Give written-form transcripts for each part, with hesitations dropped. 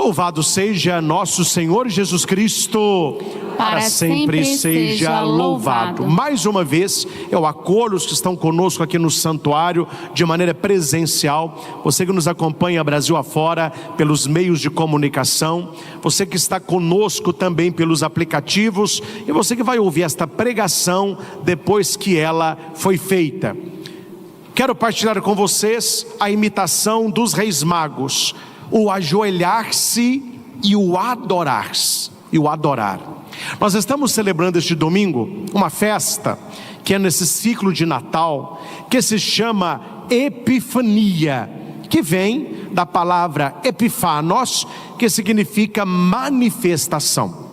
Louvado seja nosso Senhor Jesus Cristo, para sempre seja louvado. Mais uma vez, eu acolho os que estão conosco aqui no santuário de maneira presencial, você que nos acompanha Brasil afora pelos meios de comunicação, você que está conosco também pelos aplicativos, e você que vai ouvir esta pregação depois que ela foi feita. Quero partilhar com vocês a imitação dos reis magos, o ajoelhar-se e o adorar-se, e o adorar. Nós estamos celebrando este domingo uma festa que é nesse ciclo de Natal, que se chama Epifania, que vem da palavra Epifanos, que significa manifestação.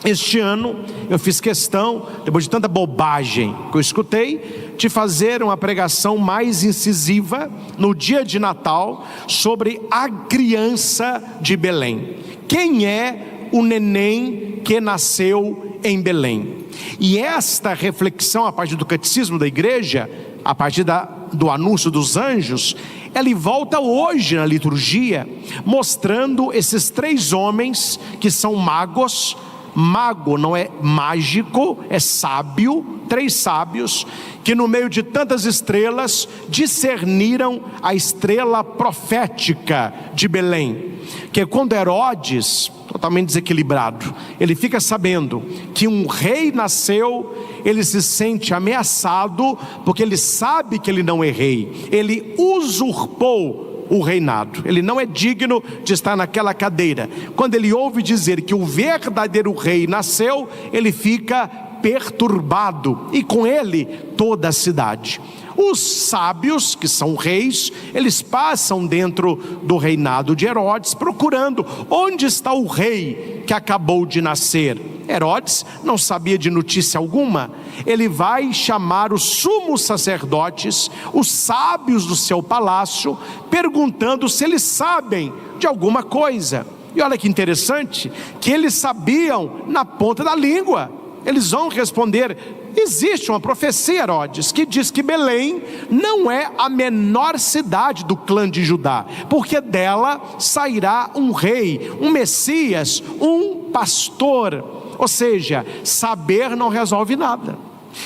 Este ano eu fiz questão, depois de tanta bobagem que eu escutei, de fazer uma pregação mais incisiva no dia de Natal sobre a criança de Belém. Quem é o neném que nasceu em Belém? E esta reflexão, a partir do catecismo da igreja, a partir do anúncio dos anjos, ela volta hoje na liturgia, mostrando esses três homens que são magos. Mago não é mágico, é sábio, três sábios, que no meio de tantas estrelas, discerniram a estrela profética de Belém, que quando Herodes, totalmente desequilibrado, ele fica sabendo que um rei nasceu, ele se sente ameaçado, porque ele sabe que ele não é rei, ele usurpou o reinado, ele não é digno de estar naquela cadeira. Quando ele ouve dizer que o verdadeiro rei nasceu, ele fica perturbado, e com ele toda a cidade. Os sábios, que são reis, eles passam dentro do reinado de Herodes, procurando onde está o rei que acabou de nascer. Herodes não sabia de notícia alguma. Ele vai chamar os sumos sacerdotes, os sábios do seu palácio, perguntando se eles sabem de alguma coisa. E olha que interessante, que eles sabiam na ponta da língua. Eles vão responder: existe uma profecia, Herodes, que diz que Belém não é a menor cidade do clã de Judá, porque dela sairá um rei, um Messias, um pastor. Ou seja, saber não resolve nada.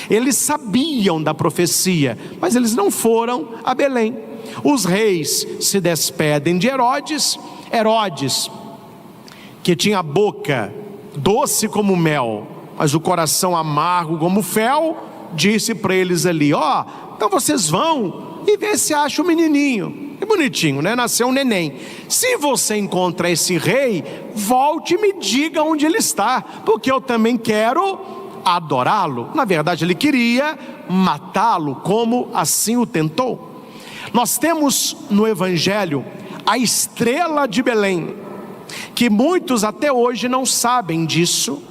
Eles sabiam da profecia, mas eles não foram a Belém. Os reis se despedem de Herodes. Herodes, que tinha a boca doce como mel, mas o coração amargo como fel, disse para eles ali: então vocês vão e vê se acha o menininho. É bonitinho, né? Nasceu um neném. Se você encontra esse rei, volte e me diga onde ele está, porque eu também quero adorá-lo. Na verdade, ele queria matá-lo, como assim o tentou. Nós temos no Evangelho a estrela de Belém, que muitos até hoje não sabem disso,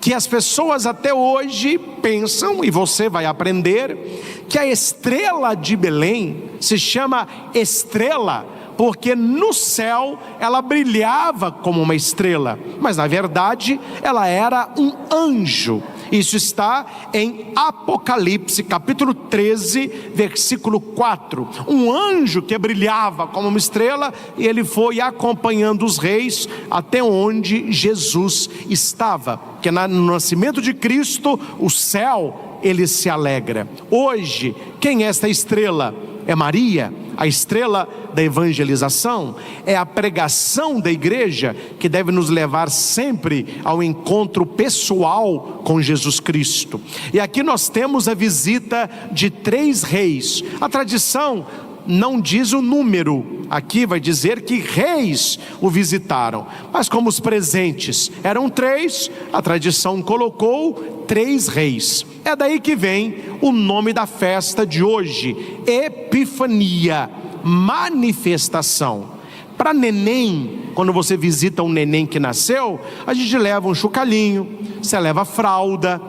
que as pessoas até hoje pensam, e você vai aprender, que a estrela de Belém se chama estrela porque no céu ela brilhava como uma estrela, mas na verdade ela era um anjo. Isso está em Apocalipse capítulo 13, versículo 4. Um anjo que brilhava como uma estrela, e ele foi acompanhando os reis até onde Jesus estava. Porque no nascimento de Cristo, o céu, ele se alegra. Hoje, quem é esta estrela? É Maria, a estrela da evangelização. É a pregação da igreja que deve nos levar sempre ao encontro pessoal com Jesus Cristo. E aqui nós temos a visita de 3 reis. A tradição não diz o número, aqui vai dizer que reis o visitaram, mas como os presentes eram 3, a tradição colocou 3 reis. É daí que vem o nome da festa de hoje, Epifania, manifestação. Para neném, quando você visita um neném que nasceu, a gente leva um chocalhinho, você leva fralda,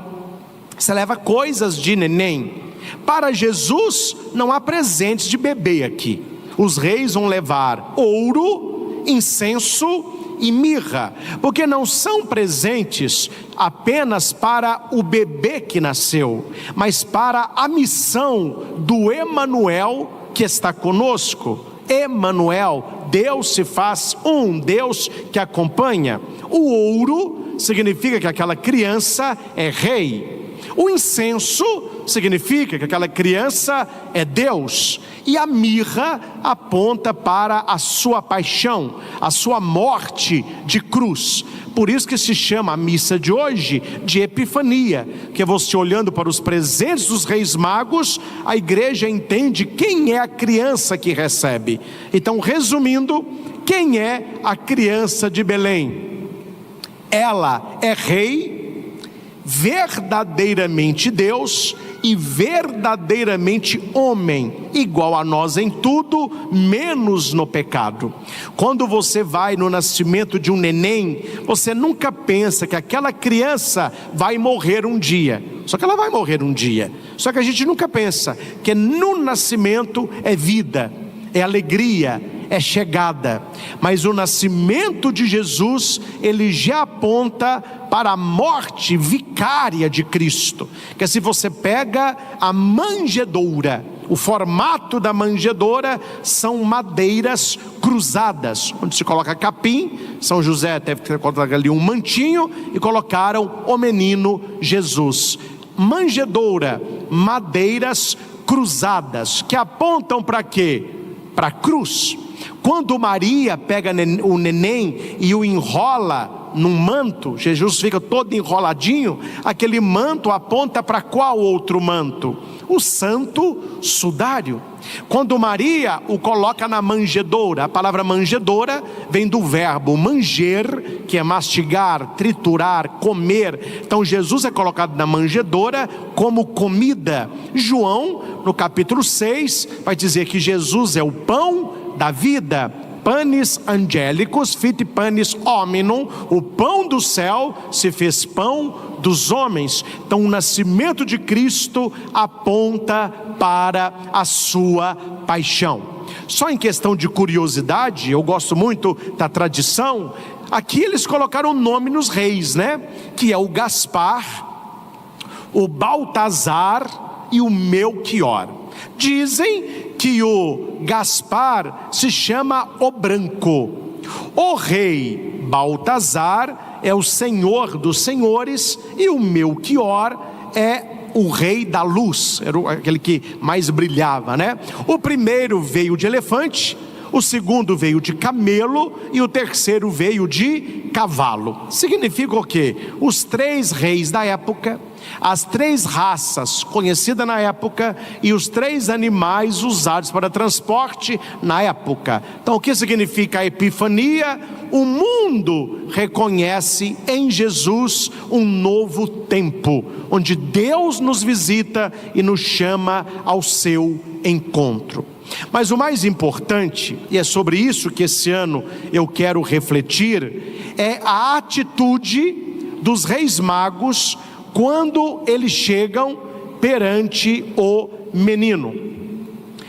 você leva coisas de neném. Para Jesus não há presentes de bebê aqui. Os reis vão levar ouro, incenso e mirra, porque não são presentes apenas para o bebê que nasceu, mas para a missão do Emanuel que está conosco. Emanuel, Deus se faz um, Deus que acompanha. O ouro significa que aquela criança é rei. O incenso significa que aquela criança é Deus. E a mirra aponta para a sua paixão, a sua morte de cruz. Por isso que se chama a missa de hoje de Epifania, que você olhando para os presentes dos Reis Magos, a igreja entende quem é a criança que recebe. Então, resumindo, quem é a criança de Belém? Ela é rei, verdadeiramente Deus e verdadeiramente homem, igual a nós em tudo, menos no pecado. Quando você vai no nascimento de um neném, você nunca pensa que aquela criança vai morrer um dia. Só que ela vai morrer um dia. Só que a gente nunca pensa que no nascimento é vida, é alegria, é chegada. Mas o nascimento de Jesus, ele já aponta para a morte vicária de Cristo. Que se você pega a manjedoura, o formato da manjedoura são madeiras cruzadas, onde se coloca capim. São José teve que colocar ali um mantinho e colocaram o menino Jesus. Manjedoura, madeiras cruzadas, que apontam para quê? Para a cruz. Quando Maria pega o neném e o enrola num manto, Jesus fica todo enroladinho, aquele manto aponta para qual outro manto? O santo sudário. Quando Maria o coloca na manjedoura, a palavra manjedoura vem do verbo manger, que é mastigar, triturar, comer. Então Jesus é colocado na manjedoura como comida. João, no capítulo 6, vai dizer que Jesus é o pão da vida. Panis angelicus fit panis hominum, o pão do céu se fez pão dos homens. Então o nascimento de Cristo aponta para a sua paixão. Só em questão de curiosidade, eu gosto muito da tradição, aqui eles colocaram o nome nos reis, né? Que é o Gaspar, o Baltazar e o Melquior. Dizem que o Gaspar se chama o Branco. O rei Baltazar é o senhor dos senhores e o Melquior é o rei da luz, era aquele que mais brilhava, né? O primeiro veio de elefante, o segundo veio de camelo e o terceiro veio de cavalo. Significa o quê? Os três reis da época, as três raças conhecidas na época e os três animais usados para transporte na época. Então o que significa a Epifania? O mundo reconhece em Jesus um novo tempo, onde Deus nos visita e nos chama ao seu encontro. Mas o mais importante, e é sobre isso que esse ano eu quero refletir, é a atitude dos reis magos quando eles chegam perante o menino.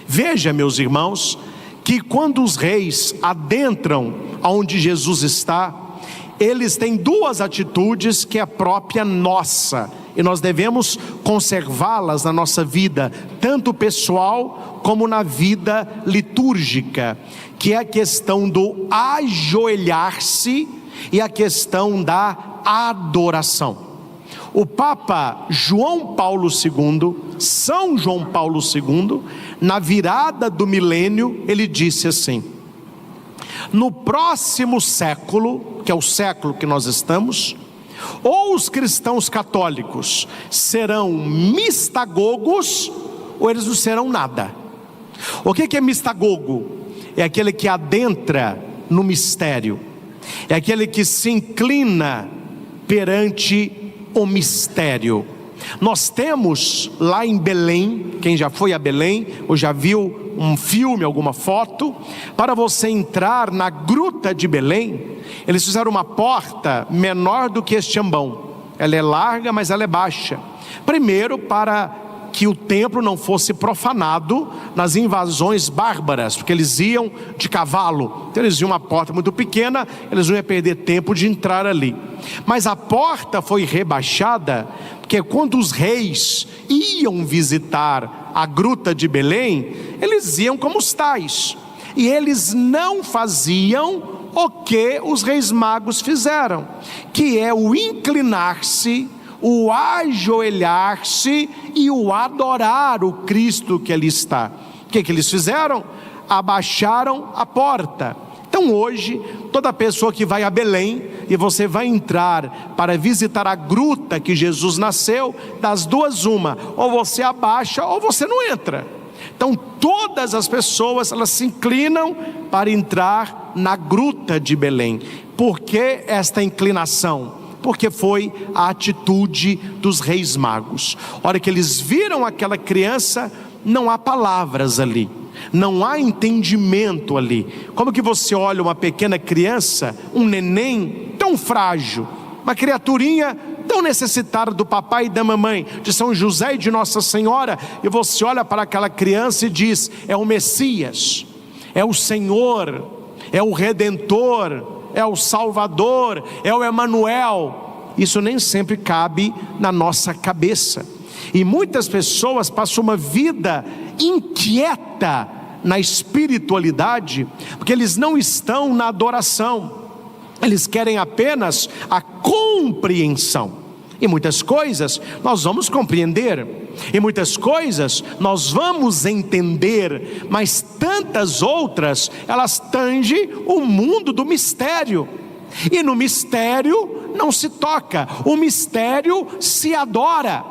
Veja, meus irmãos, que quando os reis adentram aonde Jesus está, eles têm duas atitudes que é própria nossa, e nós devemos conservá-las na nossa vida, tanto pessoal como na vida litúrgica, que é a questão do ajoelhar-se e a questão da adoração. O Papa João Paulo II, São João Paulo II, na virada do milênio, ele disse assim: no próximo século, que é o século que nós estamos, ou os cristãos católicos serão mistagogos, ou eles não serão nada. O que é mistagogo? É aquele que adentra no mistério, é aquele que se inclina perante o mistério. Nós temos lá em Belém, quem já foi a Belém ou já viu um filme, alguma foto, para você entrar na gruta de Belém, eles fizeram uma porta menor do que este ambão. Ela é larga, mas ela é baixa. Primeiro, para que o templo não fosse profanado nas invasões bárbaras, porque eles iam de cavalo, então eles iam uma porta muito pequena, eles não iam perder tempo de entrar ali. Mas a porta foi rebaixada, porque quando os reis iam visitar a gruta de Belém, eles iam como os tais. e eles não faziam o que os reis magos fizeram, que é o inclinar-se, o ajoelhar-se e o adorar o Cristo que ali está. O que eles fizeram? Abaixaram a porta. Então hoje, toda pessoa que vai a Belém, e você vai entrar para visitar a gruta que Jesus nasceu, das duas uma, ou você abaixa ou você não entra. Então todas as pessoas, elas se inclinam para entrar na gruta de Belém. Por que esta inclinação? Porque foi a atitude dos reis magos. A hora que eles viram aquela criança, não há palavras ali, não há entendimento ali. Como que você olha uma pequena criança, um neném tão frágil, uma criaturinha tão necessitada do papai e da mamãe, de São José e de Nossa Senhora, e você olha para aquela criança e diz: é o Messias, é o Senhor, é o Redentor, é o Salvador, é o Emanuel. Isso nem sempre cabe na nossa cabeça, e muitas pessoas passam uma vida inquieta na espiritualidade, porque eles não estão na adoração, eles querem apenas a compreensão. E muitas coisas nós vamos compreender, e muitas coisas nós vamos entender, mas tantas outras, elas tangem o mundo do mistério, e no mistério não se toca, o mistério se adora.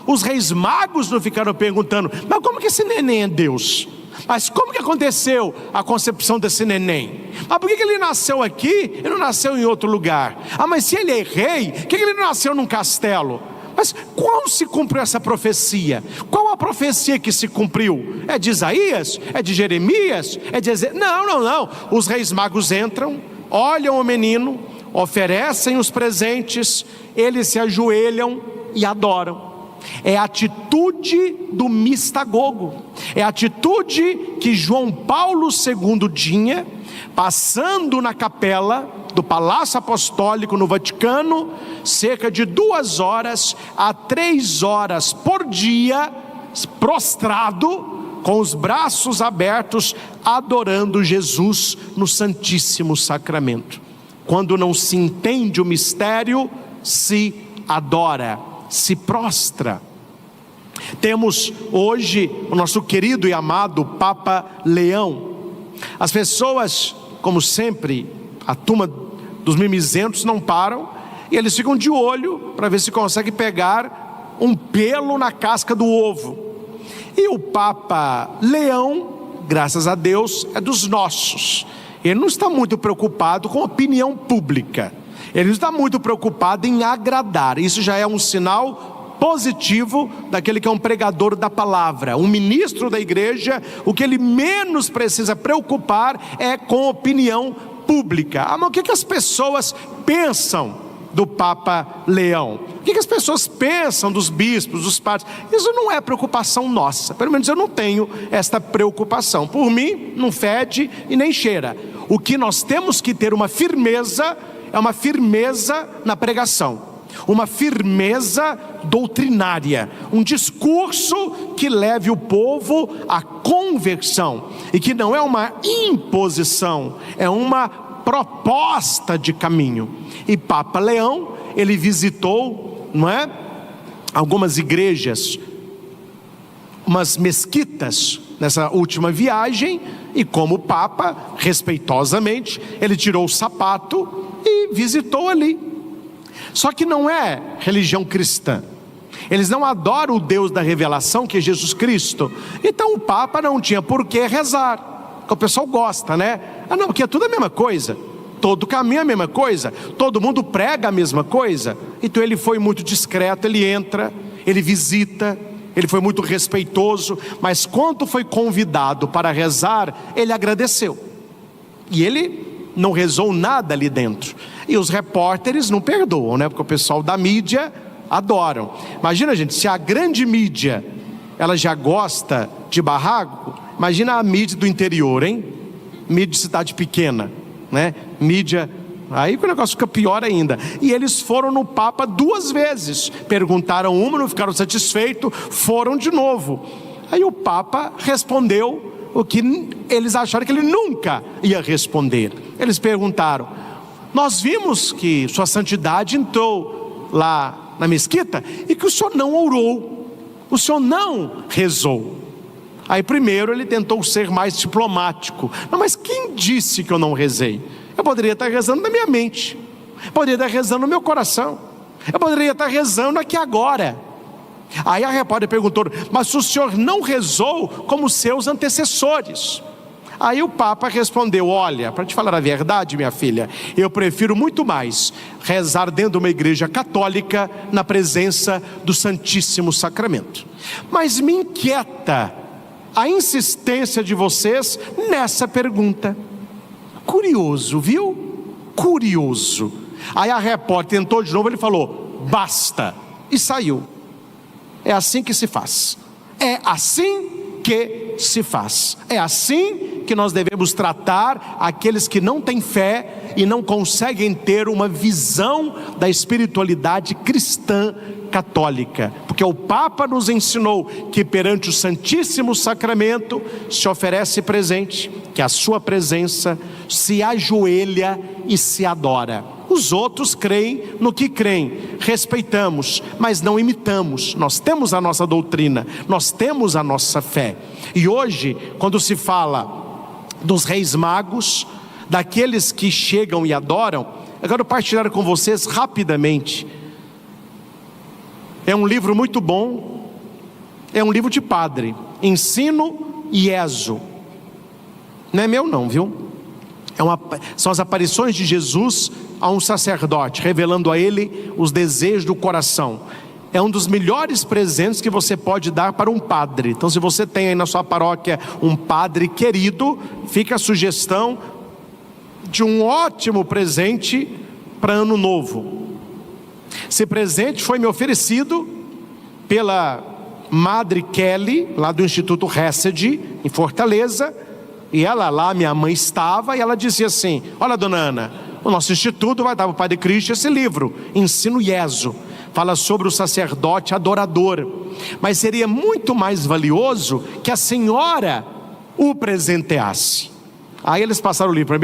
Os reis magos não ficaram perguntando: mas como que esse neném é Deus? Mas como que aconteceu a concepção desse neném? Mas por que ele nasceu aqui e não nasceu em outro lugar? Ah, mas se ele é rei, por que ele não nasceu num castelo? Mas qual se cumpriu essa profecia? Qual a profecia que se cumpriu? É de Isaías? É de Jeremias? É de Ezequiel? Não. Os reis magos entram, olham o menino, oferecem os presentes, eles se ajoelham e adoram. É a atitude do mistagogo, é a atitude que João Paulo II tinha, passando na capela do Palácio Apostólico no Vaticano, cerca de 2 horas a 3 horas por dia, prostrado, com os braços abertos, adorando Jesus no Santíssimo Sacramento. Quando não se entende o mistério, se adora, se prostra. Temos hoje o nosso querido e amado Papa Leão. As pessoas, como sempre, a turma dos mimizentos não param, e eles ficam de olho para ver se consegue pegar um pelo na casca do ovo. E o Papa Leão, graças a Deus, é dos nossos. Ele não está muito preocupado com a opinião pública, ele não está muito preocupado em agradar. Isso já é um sinal positivo daquele que é um pregador da palavra, um ministro da igreja. O que ele menos precisa preocupar é com a opinião pública. Mas o que as pessoas pensam do Papa Leão? O que as pessoas pensam dos bispos, dos padres? Isso não é preocupação nossa, pelo menos eu não tenho esta preocupação. Por mim, não fede e nem cheira. O que nós temos que ter uma firmeza, é uma firmeza na pregação, uma firmeza doutrinária, um discurso que leve o povo à conversão, e que não é uma imposição, é uma proposta de caminho. E Papa Leão, ele visitou, não é, algumas igrejas, umas mesquitas nessa última viagem, e como Papa, respeitosamente, ele tirou o sapato e visitou ali. Só que não é religião cristã, eles não adoram o Deus da revelação, que é Jesus Cristo. Então o Papa não tinha por que rezar, porque o pessoal gosta, né? Ah não, porque é tudo a mesma coisa, todo caminho é a mesma coisa, todo mundo prega a mesma coisa. Então ele foi muito discreto, ele entra, ele visita, ele foi muito respeitoso, mas quando foi convidado para rezar, ele agradeceu, e ele não rezou nada ali dentro. E os repórteres não perdoam, né? Porque o pessoal da mídia adoram. Imagina, gente, se a grande mídia, ela já gosta de barraco, imagina a mídia do interior, hein? Mídia de cidade pequena, né? Mídia, aí o negócio fica pior ainda. E eles foram no Papa 2 vezes, perguntaram uma, não ficaram satisfeitos, foram de novo. Aí o Papa respondeu o que Eles acharam que ele nunca ia responder. Eles perguntaram: nós vimos que sua santidade entrou lá na mesquita e que o senhor não orou, o senhor não rezou. Aí primeiro ele tentou ser mais diplomático: não, mas quem disse que eu não rezei? Eu poderia estar rezando na minha mente, poderia estar rezando no meu coração, eu poderia estar rezando aqui agora. Aí a repórter perguntou: mas o senhor não rezou como seus antecessores? Aí o Papa respondeu: olha, para te falar a verdade, minha filha, eu prefiro muito mais rezar dentro de uma igreja católica, na presença do Santíssimo Sacramento. Mas me inquieta a insistência de vocês nessa pergunta. Curioso, viu? Curioso. Aí a repórter tentou de novo, ele falou: basta, e saiu. É assim que se faz. É assim que se faz. É assim que nós devemos tratar aqueles que não têm fé e não conseguem ter uma visão da espiritualidade cristã católica. Porque o Papa nos ensinou que perante o Santíssimo Sacramento se oferece presente, que a sua presença se ajoelha e se adora. Os outros creem no que creem, respeitamos, mas não imitamos. Nós temos a nossa doutrina, nós temos a nossa fé. E hoje, quando se fala dos reis magos, daqueles que chegam e adoram, eu quero partilhar com vocês rapidamente. É um livro muito bom, é um livro de padre, Ensino Ieso. Não é meu não, viu? São as aparições de Jesus a um sacerdote, revelando a ele os desejos do coração. É um dos melhores presentes que você pode dar para um padre. Então, se você tem aí na sua paróquia um padre querido, fica a sugestão de um ótimo presente para ano novo. Esse presente foi me oferecido pela Madre Kelly, lá do Instituto Hesed, em Fortaleza. E ela lá, minha mãe estava, e ela dizia assim: olha, dona Ana, o nosso instituto vai dar para o Padre Cristo esse livro, Ensino Ieso, fala sobre o sacerdote adorador, mas seria muito mais valioso que a senhora o presenteasse. Aí eles passaram o livro para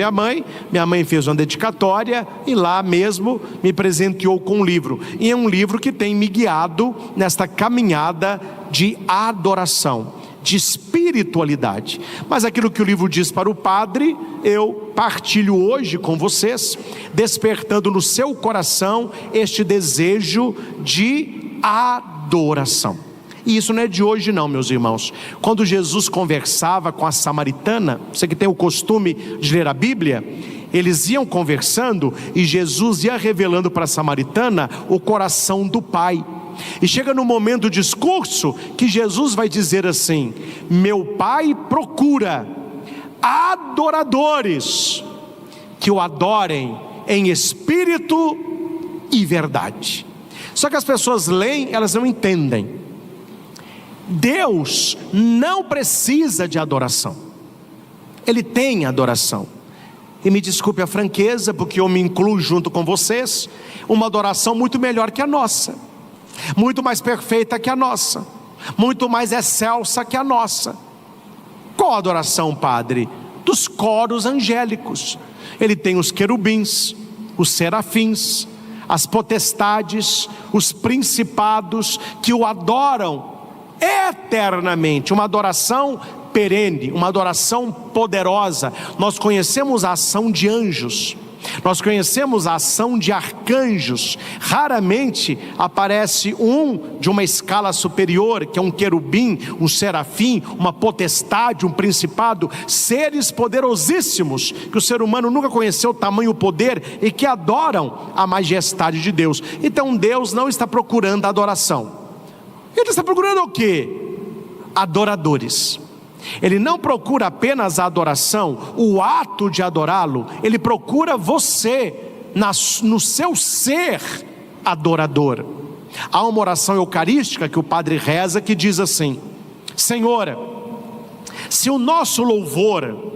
minha mãe fez uma dedicatória e lá mesmo me presenteou com um livro. E é um livro que tem me guiado nesta caminhada de adoração, de espiritualidade. Mas aquilo que o livro diz para o padre, eu partilho hoje com vocês, despertando no seu coração este desejo de adoração. E isso não é de hoje não, meus irmãos. Quando Jesus conversava com a samaritana, você que tem o costume de ler a Bíblia, eles iam conversando e Jesus ia revelando para a samaritana o coração do Pai. E chega no momento do discurso que Jesus vai dizer assim: meu Pai procura adoradores que o adorem em espírito e verdade. Só que as pessoas leem, elas não entendem. Deus não precisa de adoração, Ele tem adoração. E me desculpe a franqueza, porque eu me incluo junto com vocês, uma adoração muito melhor que a nossa, muito mais perfeita que a nossa, muito mais excelsa que a nossa. Qual a adoração, padre? Dos coros angélicos. Ele tem os querubins, os serafins, as potestades, os principados que o adoram eternamente. Uma adoração perene, uma adoração poderosa. Nós conhecemos a ação de anjos, nós conhecemos a ação de arcanjos. Raramente aparece um de uma escala superior, que é um querubim, um serafim, uma potestade, um principado, seres poderosíssimos, que o ser humano nunca conheceu tamanho poder e que adoram a majestade de Deus. Então Deus não está procurando a adoração. Ele está procurando o quê? Adoradores. Ele não procura apenas a adoração, o ato de adorá-lo. Ele procura você no seu ser adorador. Há uma oração eucarística que o padre reza que diz assim: Senhor, se o nosso louvor,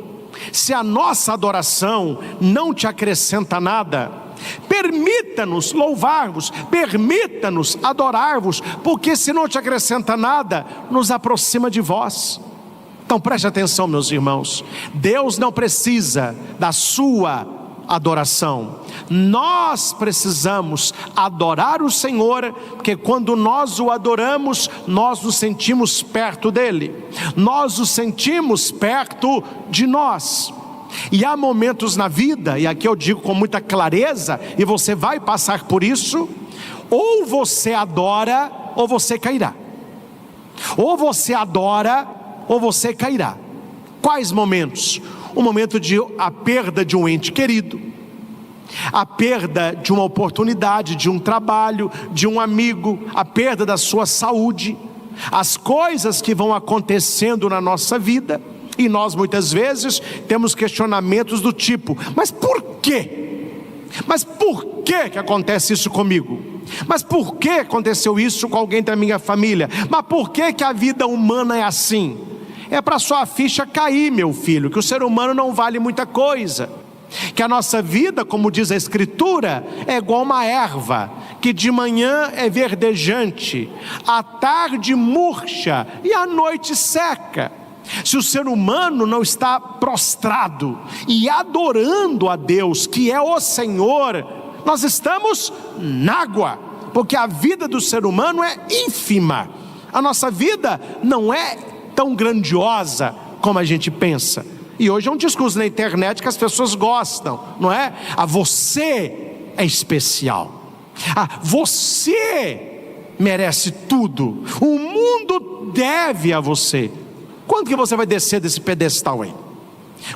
se a nossa adoração não te acrescenta nada, permita-nos louvar-vos, permita-nos adorar-vos, porque se não te acrescenta nada, nos aproxima de vós. Então preste atenção, meus irmãos, Deus não precisa da sua adoração. Nós precisamos adorar o Senhor, porque quando nós o adoramos, nós nos sentimos perto dele, nós nos sentimos perto de nós. E há momentos na vida, e aqui eu digo com muita clareza, e você vai passar por isso: ou você adora, ou você cairá. Ou você adora, ou você cairá. Quais momentos? O momento de a perda de um ente querido, a perda de uma oportunidade, de um trabalho, de um amigo, a perda da sua saúde, as coisas que vão acontecendo na nossa vida. E nós muitas vezes temos questionamentos do tipo: mas por quê? Mas por que acontece isso comigo? Mas por que aconteceu isso com alguém da minha família? Mas por que a vida humana é assim? É para sua ficha cair, meu filho, que o ser humano não vale muita coisa, que a nossa vida, como diz a Escritura, é igual uma erva, que de manhã é verdejante, à tarde murcha e à noite seca. Se o ser humano não está prostrado e adorando a Deus, que é o Senhor, nós estamos na água, porque a vida do ser humano é ínfima. A nossa vida não é tão grandiosa como a gente pensa. E hoje é um discurso na internet que as pessoas gostam, não é? Você é especial. Você merece tudo. O mundo deve a você. Quando que você vai descer desse pedestal aí?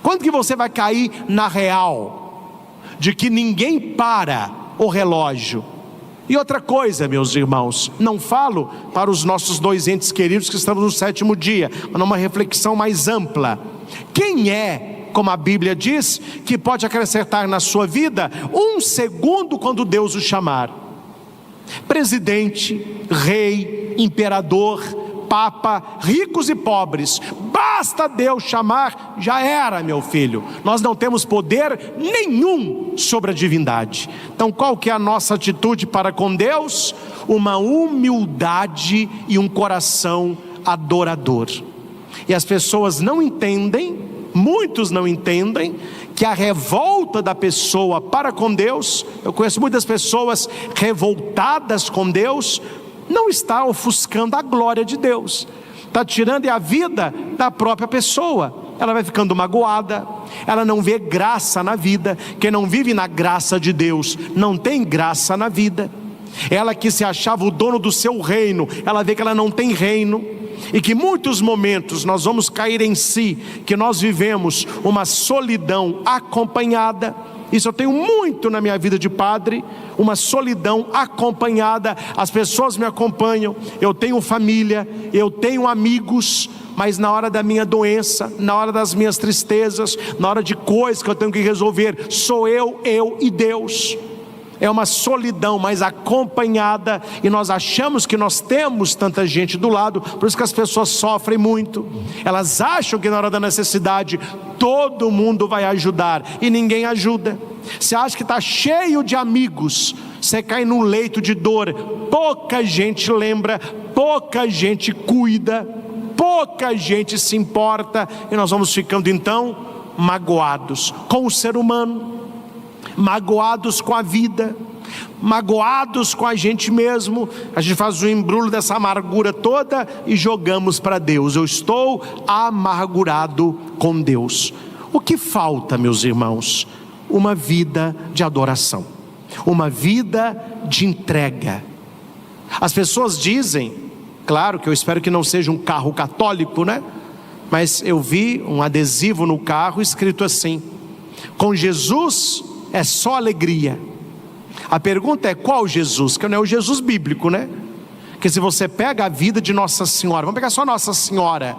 Quando que você vai cair na real de que ninguém para o relógio? E outra coisa, meus irmãos, não falo para os nossos dois entes queridos que estamos no 7º dia, mas numa reflexão mais ampla. Quem é, como a Bíblia diz, que pode acrescentar na sua vida 1 segundo quando Deus o chamar? Presidente, rei, imperador, papa, ricos e pobres, basta Deus chamar, já era, meu filho. Nós não temos poder nenhum sobre a divindade. Então qual que é a nossa atitude para com Deus? Uma humildade e um coração adorador. E as pessoas não entendem, muitos não entendem, que a revolta da pessoa para com Deus, eu conheço muitas pessoas revoltadas com Deus, não está ofuscando a glória de Deus, está tirando a vida da própria pessoa. Ela vai ficando magoada, ela não vê graça na vida. Quem não vive na graça de Deus não tem graça na vida. Ela que se achava o dono do seu reino, ela vê que ela não tem reino, e que muitos momentos nós vamos cair em si, que nós vivemos uma solidão acompanhada. Isso eu tenho muito na minha vida de padre, uma solidão acompanhada. As pessoas me acompanham, eu tenho família, eu tenho amigos, mas na hora da minha doença, na hora das minhas tristezas, na hora de coisas que eu tenho que resolver, sou eu e Deus. É uma solidão, mas acompanhada, e nós achamos que nós temos tanta gente do lado, por isso que as pessoas sofrem muito. Elas acham que na hora da necessidade todo mundo vai ajudar, e ninguém ajuda. Você acha que está cheio de amigos, você cai num leito de dor, pouca gente lembra, pouca gente cuida, pouca gente se importa, e nós vamos ficando então magoados com o ser humano, magoados com a vida, magoados com a gente mesmo. A gente faz o embrulho dessa amargura toda e jogamos para Deus. Eu estou amargurado com Deus. O que falta, meus irmãos? Uma vida de adoração, uma vida de entrega. As pessoas dizem, claro que eu espero que não seja um carro católico, né? Mas eu vi um adesivo no carro escrito assim: com Jesus é só alegria. A pergunta é: qual Jesus? Que não é o Jesus bíblico, né? Porque se você pega a vida de Nossa Senhora, vamos pegar só Nossa Senhora.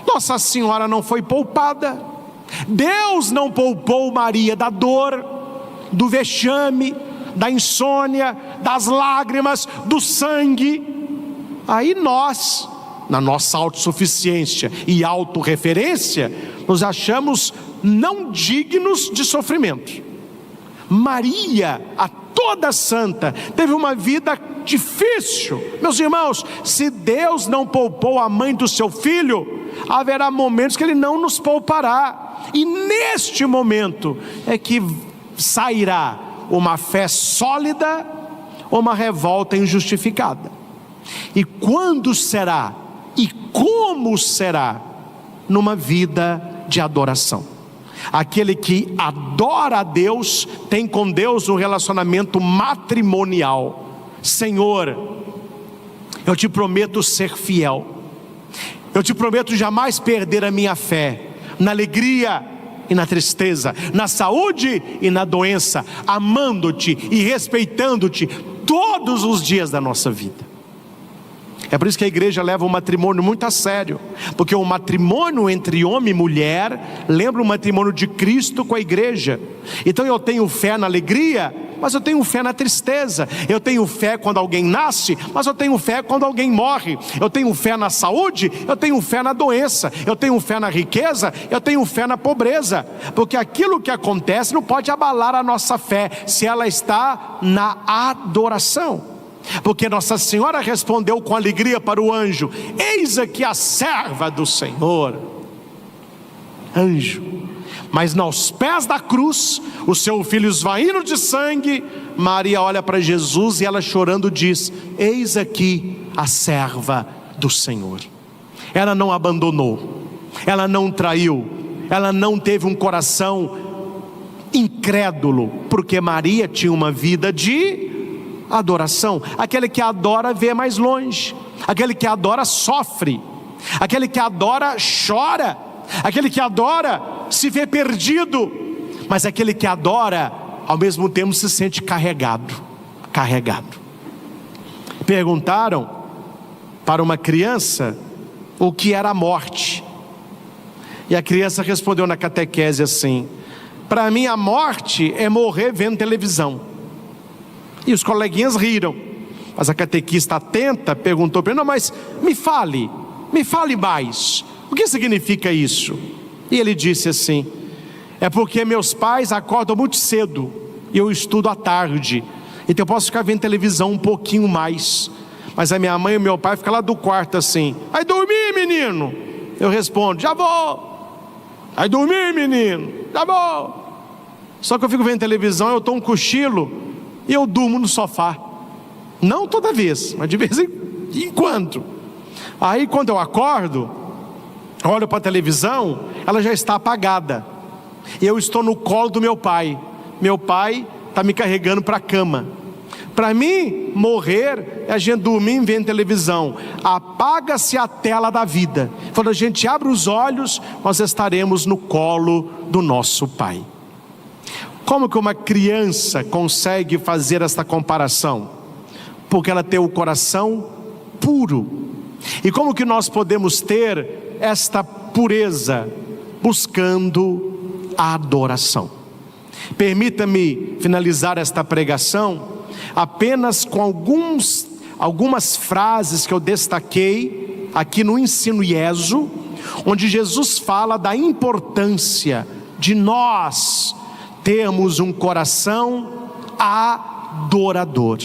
Nossa Senhora não foi poupada. Deus não poupou Maria da dor, do vexame, da insônia, das lágrimas, do sangue. Aí nós, na nossa autossuficiência e autorreferência, nos achamos não dignos de sofrimento. Maria, a toda santa, teve uma vida difícil. Meus irmãos, se Deus não poupou a mãe do seu filho, haverá momentos que Ele não nos poupará. E neste momento é que sairá uma fé sólida ou uma revolta injustificada. E quando será? E como será? Numa vida de adoração. Aquele que adora a Deus tem com Deus um relacionamento matrimonial. Senhor, eu te prometo ser fiel. Eu te prometo jamais perder a minha fé, na alegria e na tristeza, na saúde e na doença, amando-te e respeitando-te todos os dias da nossa vida. É por isso que a igreja leva o matrimônio muito a sério, porque o matrimônio entre homem e mulher lembra o matrimônio de Cristo com a igreja. Então eu tenho fé na alegria, mas eu tenho fé na tristeza. Eu tenho fé quando alguém nasce, mas eu tenho fé quando alguém morre. Eu tenho fé na saúde, eu tenho fé na doença. Eu tenho fé na riqueza, eu tenho fé na pobreza. Porque aquilo que acontece não pode abalar a nossa fé, se ela está na adoração. Porque Nossa Senhora respondeu com alegria para o anjo: eis aqui a serva do Senhor. Anjo, mas nos pés da cruz, o seu filho esvaído de sangue, Maria olha para Jesus e ela chorando diz: eis aqui a serva do Senhor. Ela não abandonou, ela não traiu, ela não teve um coração incrédulo, porque Maria tinha uma vida de adoração. Aquele que adora vê mais longe, aquele que adora sofre, aquele que adora chora, aquele que adora se vê perdido, mas aquele que adora ao mesmo tempo se sente carregado. Perguntaram para uma criança o que era a morte, e a criança respondeu na catequese assim: para mim a morte é morrer vendo televisão. E os coleguinhas riram, mas a catequista atenta perguntou para ele: não, mas me fale mais, o que significa isso? E ele disse assim: é porque meus pais acordam muito cedo e eu estudo à tarde, então eu posso ficar vendo televisão um pouquinho mais, mas a minha mãe e o meu pai ficam lá do quarto assim: vai dormir, menino? Eu respondo: já vou. Vai dormir, menino? Já vou. Só que eu fico vendo televisão, eu estou um cochilo e eu durmo no sofá. Não toda vez, mas de vez em quando. Aí quando eu acordo, olho para a televisão, ela já está apagada, e eu estou no colo do meu pai. Meu pai está me carregando para a cama. Para mim, morrer é a gente dormir vendo televisão. Apaga-se a tela da vida. Quando a gente abre os olhos, nós estaremos no colo do nosso pai. Como que uma criança consegue fazer esta comparação? Porque ela tem o coração puro. E como que nós podemos ter esta pureza? Buscando a adoração. Permita-me finalizar esta pregação apenas com algumas frases que eu destaquei aqui no Ensino IESO, onde Jesus fala da importância de nós termos um coração adorador.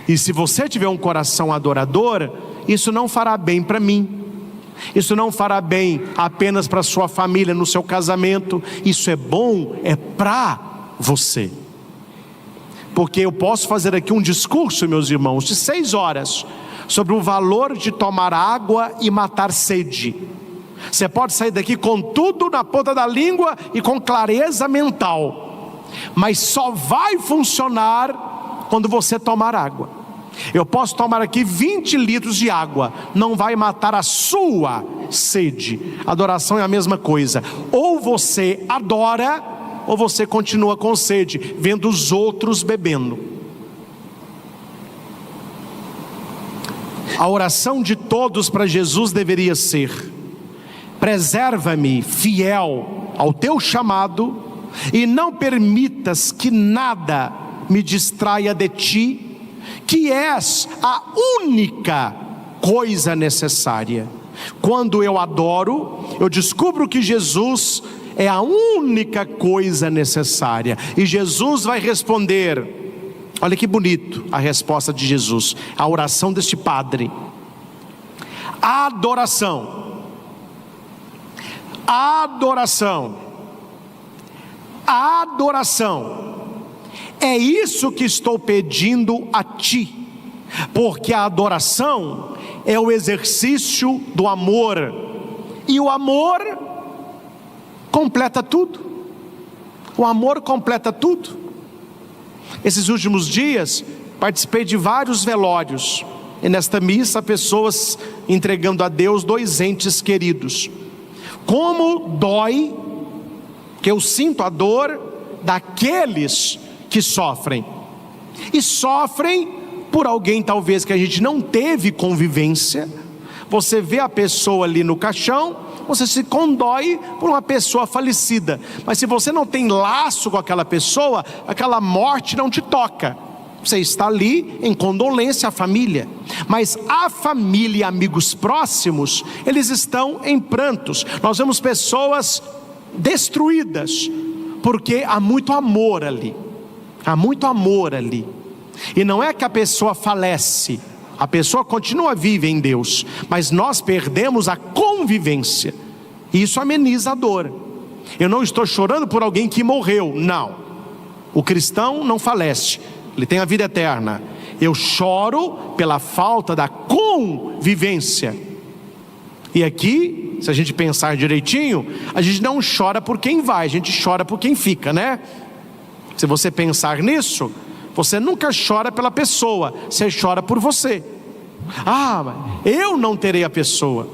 E se você tiver um coração adorador, isso não fará bem para mim, isso não fará bem apenas para sua família, no seu casamento. Isso é bom, é para você. Porque eu posso fazer aqui um discurso, meus irmãos, de 6 horas, sobre o valor de tomar água e matar sede. Você pode sair daqui com tudo na ponta da língua e com clareza mental, mas só vai funcionar quando você tomar água. Eu posso tomar aqui 20 litros de água, não vai matar a sua sede. Adoração é a mesma coisa. Ou você adora, ou você continua com sede, vendo os outros bebendo. A oração de todos para Jesus deveria ser: preserva-me fiel ao teu chamado, e não permitas que nada me distraia de ti, que és a única coisa necessária. Quando eu adoro, eu descubro que Jesus é a única coisa necessária. E Jesus vai responder, olha que bonito a resposta de Jesus, a oração deste padre: adoração, adoração, adoração. É isso que estou pedindo a ti, porque a adoração é o exercício do amor, e o amor completa tudo. O amor completa tudo. Esses últimos dias participei de vários velórios, e nesta missa pessoas entregando a Deus 2 entes queridos. Como dói, que eu sinto a dor daqueles que sofrem, e sofrem por alguém talvez que a gente não teve convivência. Você vê a pessoa ali no caixão, você se condói por uma pessoa falecida, mas se você não tem laço com aquela pessoa, aquela morte não te toca. Você está ali em condolência à família, mas a família e amigos próximos, eles estão em prantos. Nós vemos pessoas destruídas, porque há muito amor ali. Há muito amor ali. E não é que a pessoa falece, a pessoa continua viva em Deus, mas nós perdemos a convivência, e isso ameniza a dor. Eu não estou chorando por alguém que morreu, não. O cristão não falece, ele tem a vida eterna. Eu choro pela falta da convivência. E aqui, se a gente pensar direitinho, a gente não chora por quem vai, a gente chora por quem fica, né? Se você pensar nisso, você nunca chora pela pessoa, você chora por você. Ah, eu não terei a pessoa.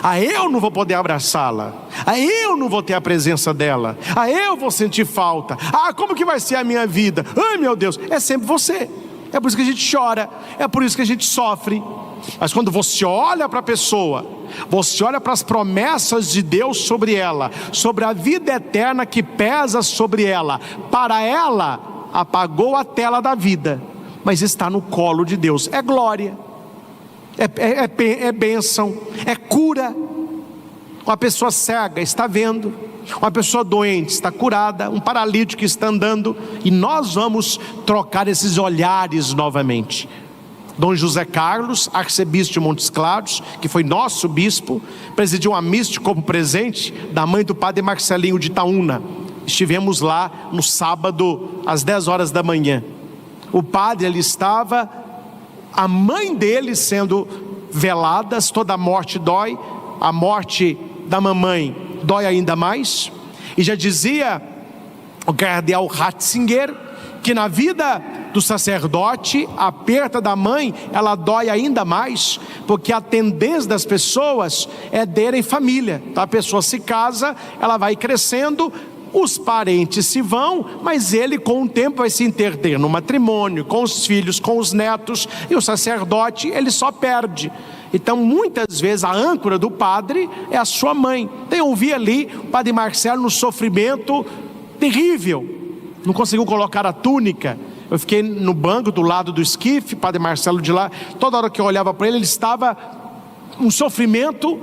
Ah, eu não vou poder abraçá-la. Ah, eu não vou ter a presença dela. Ah, eu vou sentir falta. Ah, como que vai ser a minha vida? Ai, meu Deus, é sempre você. É por isso que a gente chora, é por isso que a gente sofre. Mas quando você olha para a pessoa, você olha para as promessas de Deus sobre ela, sobre a vida eterna que pesa sobre ela, para ela apagou a tela da vida, mas está no colo de Deus. É glória, é bênção, é cura. Uma pessoa cega está vendo, uma pessoa doente está curada, um paralítico está andando, e nós vamos trocar esses olhares novamente. Dom José Carlos, arcebispo de Montes Claros, que foi nosso bispo, presidiu uma missa como presente da mãe do padre Marcelinho de Itaúna. Estivemos lá no sábado às 10 horas da manhã. O padre ali estava, a mãe dele sendo veladas. Toda morte dói, a morte da mamãe dói ainda mais. E já dizia o cardeal Ratzinger que na vida do sacerdote, a perda da mãe, ela dói ainda mais, porque a tendência das pessoas é terem família. Então a pessoa se casa, ela vai crescendo, os parentes se vão, mas ele com o tempo vai se interter no matrimônio, com os filhos, com os netos, e o sacerdote, ele só perde. Então muitas vezes a âncora do padre é a sua mãe. Então eu vi ali o padre Marcelo no sofrimento terrível, não conseguiu colocar a túnica. Eu fiquei no banco do lado do esquife, padre Marcelo de lá, toda hora que eu olhava para ele, ele estava um sofrimento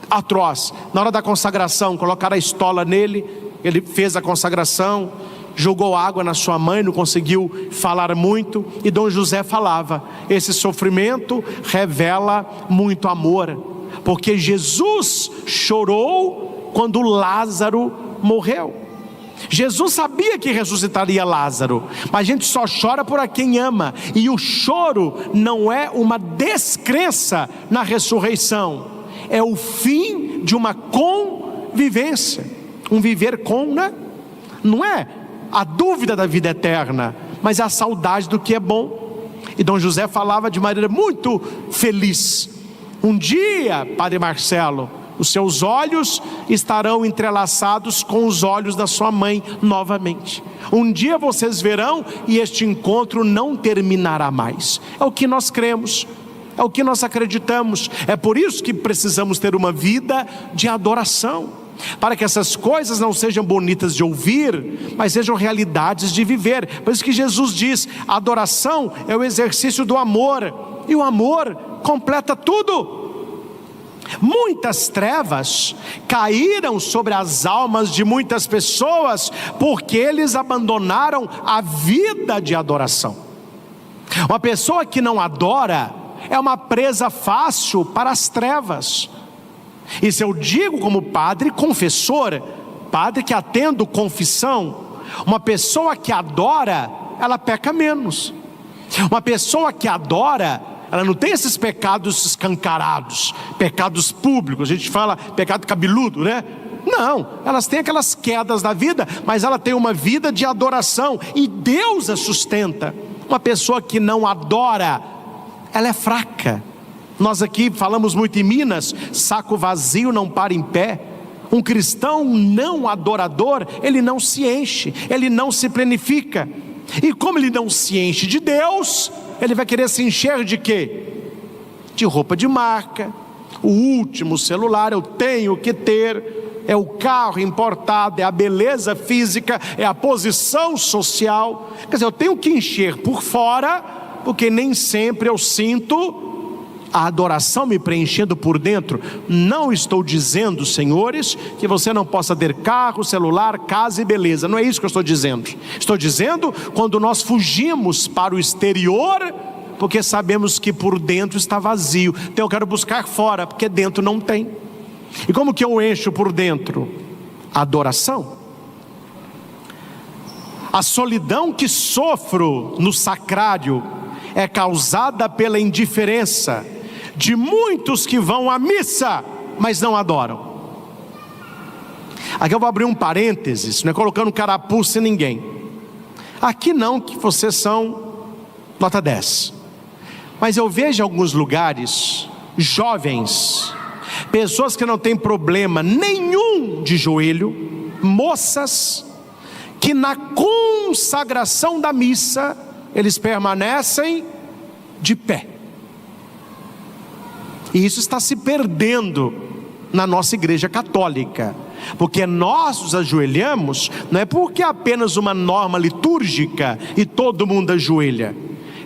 atroz. Na hora da consagração, colocaram a estola nele, ele fez a consagração, jogou água na sua mãe, não conseguiu falar muito, e Dom José falava: esse sofrimento revela muito amor, porque Jesus chorou quando Lázaro morreu. Jesus sabia que ressuscitaria Lázaro, mas a gente só chora por quem ama, e o choro não é uma descrença na ressurreição, é o fim de uma convivência, um viver com, né? Não é a dúvida da vida eterna, mas a saudade do que é bom. E Dom José falava de maneira muito feliz: um dia, padre Marcelo, os seus olhos estarão entrelaçados com os olhos da sua mãe novamente. Um dia vocês verão, e este encontro não terminará mais. É o que nós cremos, é o que nós acreditamos. É por isso que precisamos ter uma vida de adoração, para que essas coisas não sejam bonitas de ouvir, mas sejam realidades de viver. Por isso que Jesus diz: a adoração é o exercício do amor, e o amor completa tudo. Muitas trevas caíram sobre as almas de muitas pessoas, porque eles abandonaram a vida de adoração. Uma pessoa que não adora é uma presa fácil para as trevas. Isso eu digo como padre confessor, padre que atendo confissão. Uma pessoa que adora, ela peca menos. Uma pessoa que adora, ela não tem esses pecados escancarados, pecados públicos. A gente fala pecado cabeludo, né? Não, elas têm aquelas quedas da vida, mas ela tem uma vida de adoração e Deus a sustenta. Uma pessoa que não adora, ela é fraca. Nós aqui falamos muito em Minas, saco vazio não para em pé. Um cristão não adorador, ele não se enche, ele não se plenifica. E como ele não se enche de Deus, ele vai querer se encher de quê? De roupa de marca, o último celular, eu tenho que ter, é o carro importado, é a beleza física, é a posição social. Quer dizer, eu tenho que encher por fora, porque nem sempre eu sinto a adoração me preenchendo por dentro. Não estou dizendo, senhores, que você não possa ter carro, celular, casa e beleza. Não é isso que eu estou dizendo. Estou dizendo quando nós fugimos para o exterior, porque sabemos que por dentro está vazio. Então eu quero buscar fora, porque dentro não tem. E como que eu encho por dentro? Adoração. A solidão que sofro no sacrário é causada pela indiferença de muitos que vão à missa, mas não adoram. Aqui eu vou abrir um parênteses, não é colocando carapuça em ninguém. Aqui não, que vocês são nota 10. Mas eu vejo em alguns lugares, jovens, pessoas que não têm problema nenhum de joelho, moças, que na consagração da missa, eles permanecem de pé. E isso está se perdendo na nossa igreja católica, porque nós nos ajoelhamos, não é porque é apenas uma norma litúrgica e todo mundo ajoelha,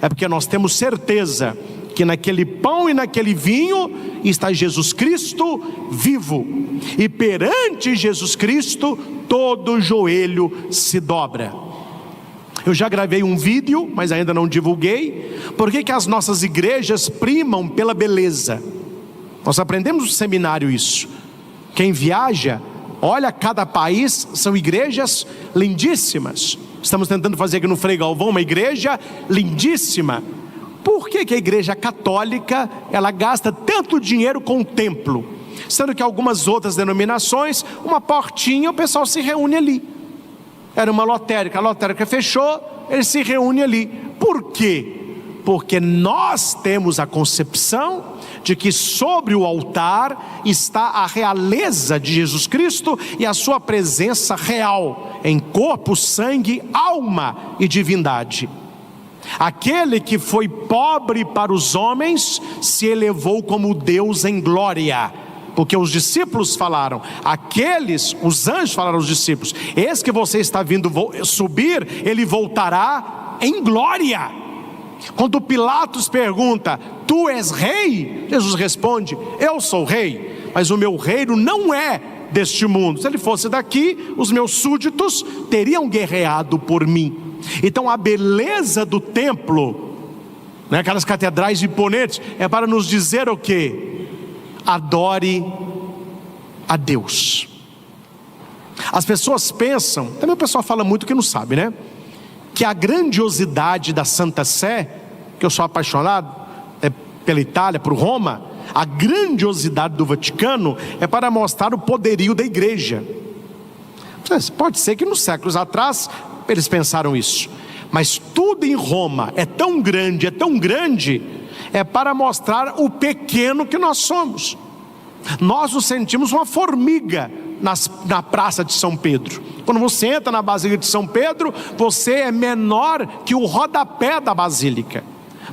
é porque nós temos certeza que naquele pão e naquele vinho está Jesus Cristo vivo, e perante Jesus Cristo todo joelho se dobra. Eu já gravei um vídeo, mas ainda não divulguei. Por que as nossas igrejas primam pela beleza? Nós aprendemos no seminário isso. Quem viaja, olha, cada país são igrejas lindíssimas. Estamos tentando fazer aqui no Frei Galvão uma igreja lindíssima. Por que a igreja católica, ela gasta tanto dinheiro com o templo? Sendo que algumas outras denominações, uma portinha, o pessoal se reúne ali. Era uma lotérica, a lotérica fechou, eles se reúnem ali. Por quê? Porque nós temos a concepção de que sobre o altar está a realeza de Jesus Cristo e a sua presença real, em corpo, sangue, alma e divindade. Aquele que foi pobre para os homens, se elevou como Deus em glória. Porque os discípulos falaram, os anjos falaram aos discípulos, esse que você está vindo subir, ele voltará em glória. Quando Pilatos pergunta, tu és rei? Jesus responde, eu sou rei, mas o meu reino não é deste mundo. Se ele fosse daqui, os meus súditos teriam guerreado por mim. Então a beleza do templo, né, aquelas catedrais imponentes, é para nos dizer o quê? Adore a Deus. As pessoas pensam, também o pessoal fala muito que não sabe, né? Que a grandiosidade da Santa Sé, que eu sou apaixonado pela Itália, por Roma, a grandiosidade do Vaticano é para mostrar o poderio da igreja. Pode ser que nos séculos atrás eles pensaram isso, mas tudo em Roma é tão grande, é para mostrar o pequeno que nós somos. Nós nos sentimos uma formiga na praça de São Pedro. Quando você entra na Basílica de São Pedro, você é menor que o rodapé da Basílica.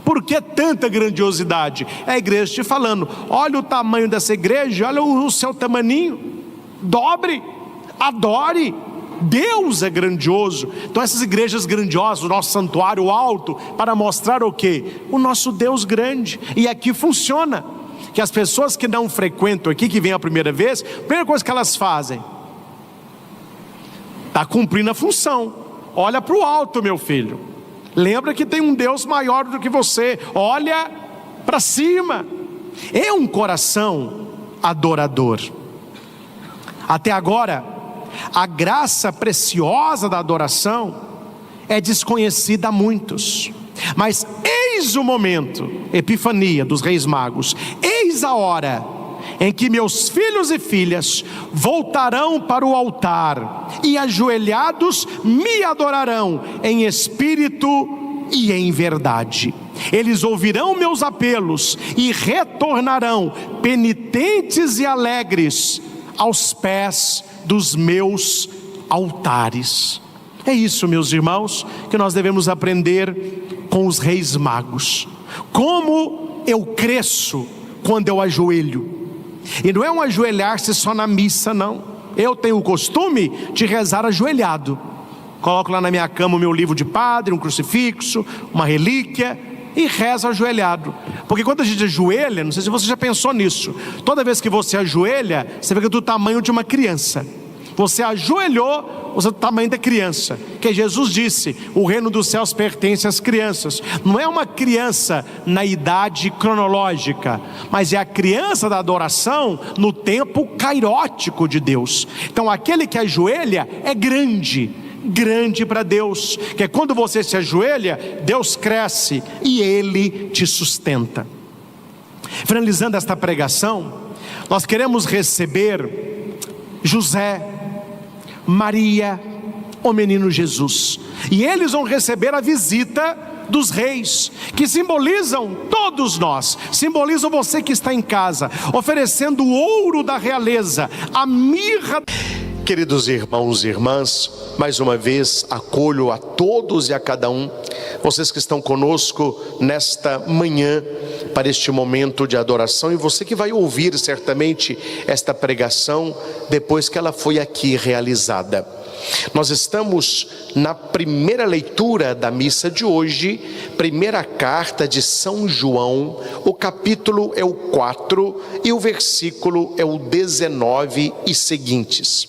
Por que tanta grandiosidade? É a igreja te falando, olha o tamanho dessa igreja, olha o seu tamaninho, dobre, adore, Deus é grandioso. Então essas igrejas grandiosas, o nosso santuário alto, para mostrar o quê? O nosso Deus grande. E aqui funciona. que as pessoas que não frequentam aqui, que vêm a primeira vez, a primeira coisa que elas fazem, está cumprindo a função. Olha para o alto, meu filho. Lembra que tem um Deus maior do que você. Olha para cima. É um coração adorador. Até agora, a graça preciosa da adoração é desconhecida a muitos. Mas eis o momento, Epifania dos Reis Magos, eis a hora em que meus filhos e filhas voltarão para o altar e ajoelhados me adorarão em espírito e em verdade. Eles ouvirão meus apelos e retornarão penitentes e alegres aos pés dos meus altares. É isso, meus irmãos, que nós devemos aprender com os Reis Magos. Como eu cresço quando eu ajoelho. E não é um ajoelhar-se só na missa, não. Eu tenho o costume de rezar ajoelhado. Coloco lá na minha cama o meu livro de padre, um crucifixo, uma relíquia, e rezo ajoelhado. Porque quando a gente ajoelha, não sei se você já pensou nisso, toda vez que você ajoelha, você fica do tamanho de uma criança. Você ajoelhou, você é do tamanho da criança. Que Jesus disse, o reino dos céus pertence às crianças. Não é uma criança na idade cronológica, mas é a criança da adoração no tempo cairótico de Deus. Então aquele que ajoelha é grande para Deus, que é quando você se ajoelha, Deus cresce e Ele te sustenta. Finalizando esta pregação, nós queremos receber José, Maria, o menino Jesus, e eles vão receber a visita dos reis, que simbolizam todos nós, simbolizam você que está em casa, oferecendo o ouro da realeza, a mirra. Queridos irmãos e irmãs, mais uma vez acolho a todos e a cada um, vocês que estão conosco nesta manhã, para este momento de adoração, e você que vai ouvir certamente esta pregação depois que ela foi aqui realizada. Nós estamos na primeira leitura da missa de hoje, primeira carta de São João, o capítulo é o 4 e o versículo é o 19 e seguintes.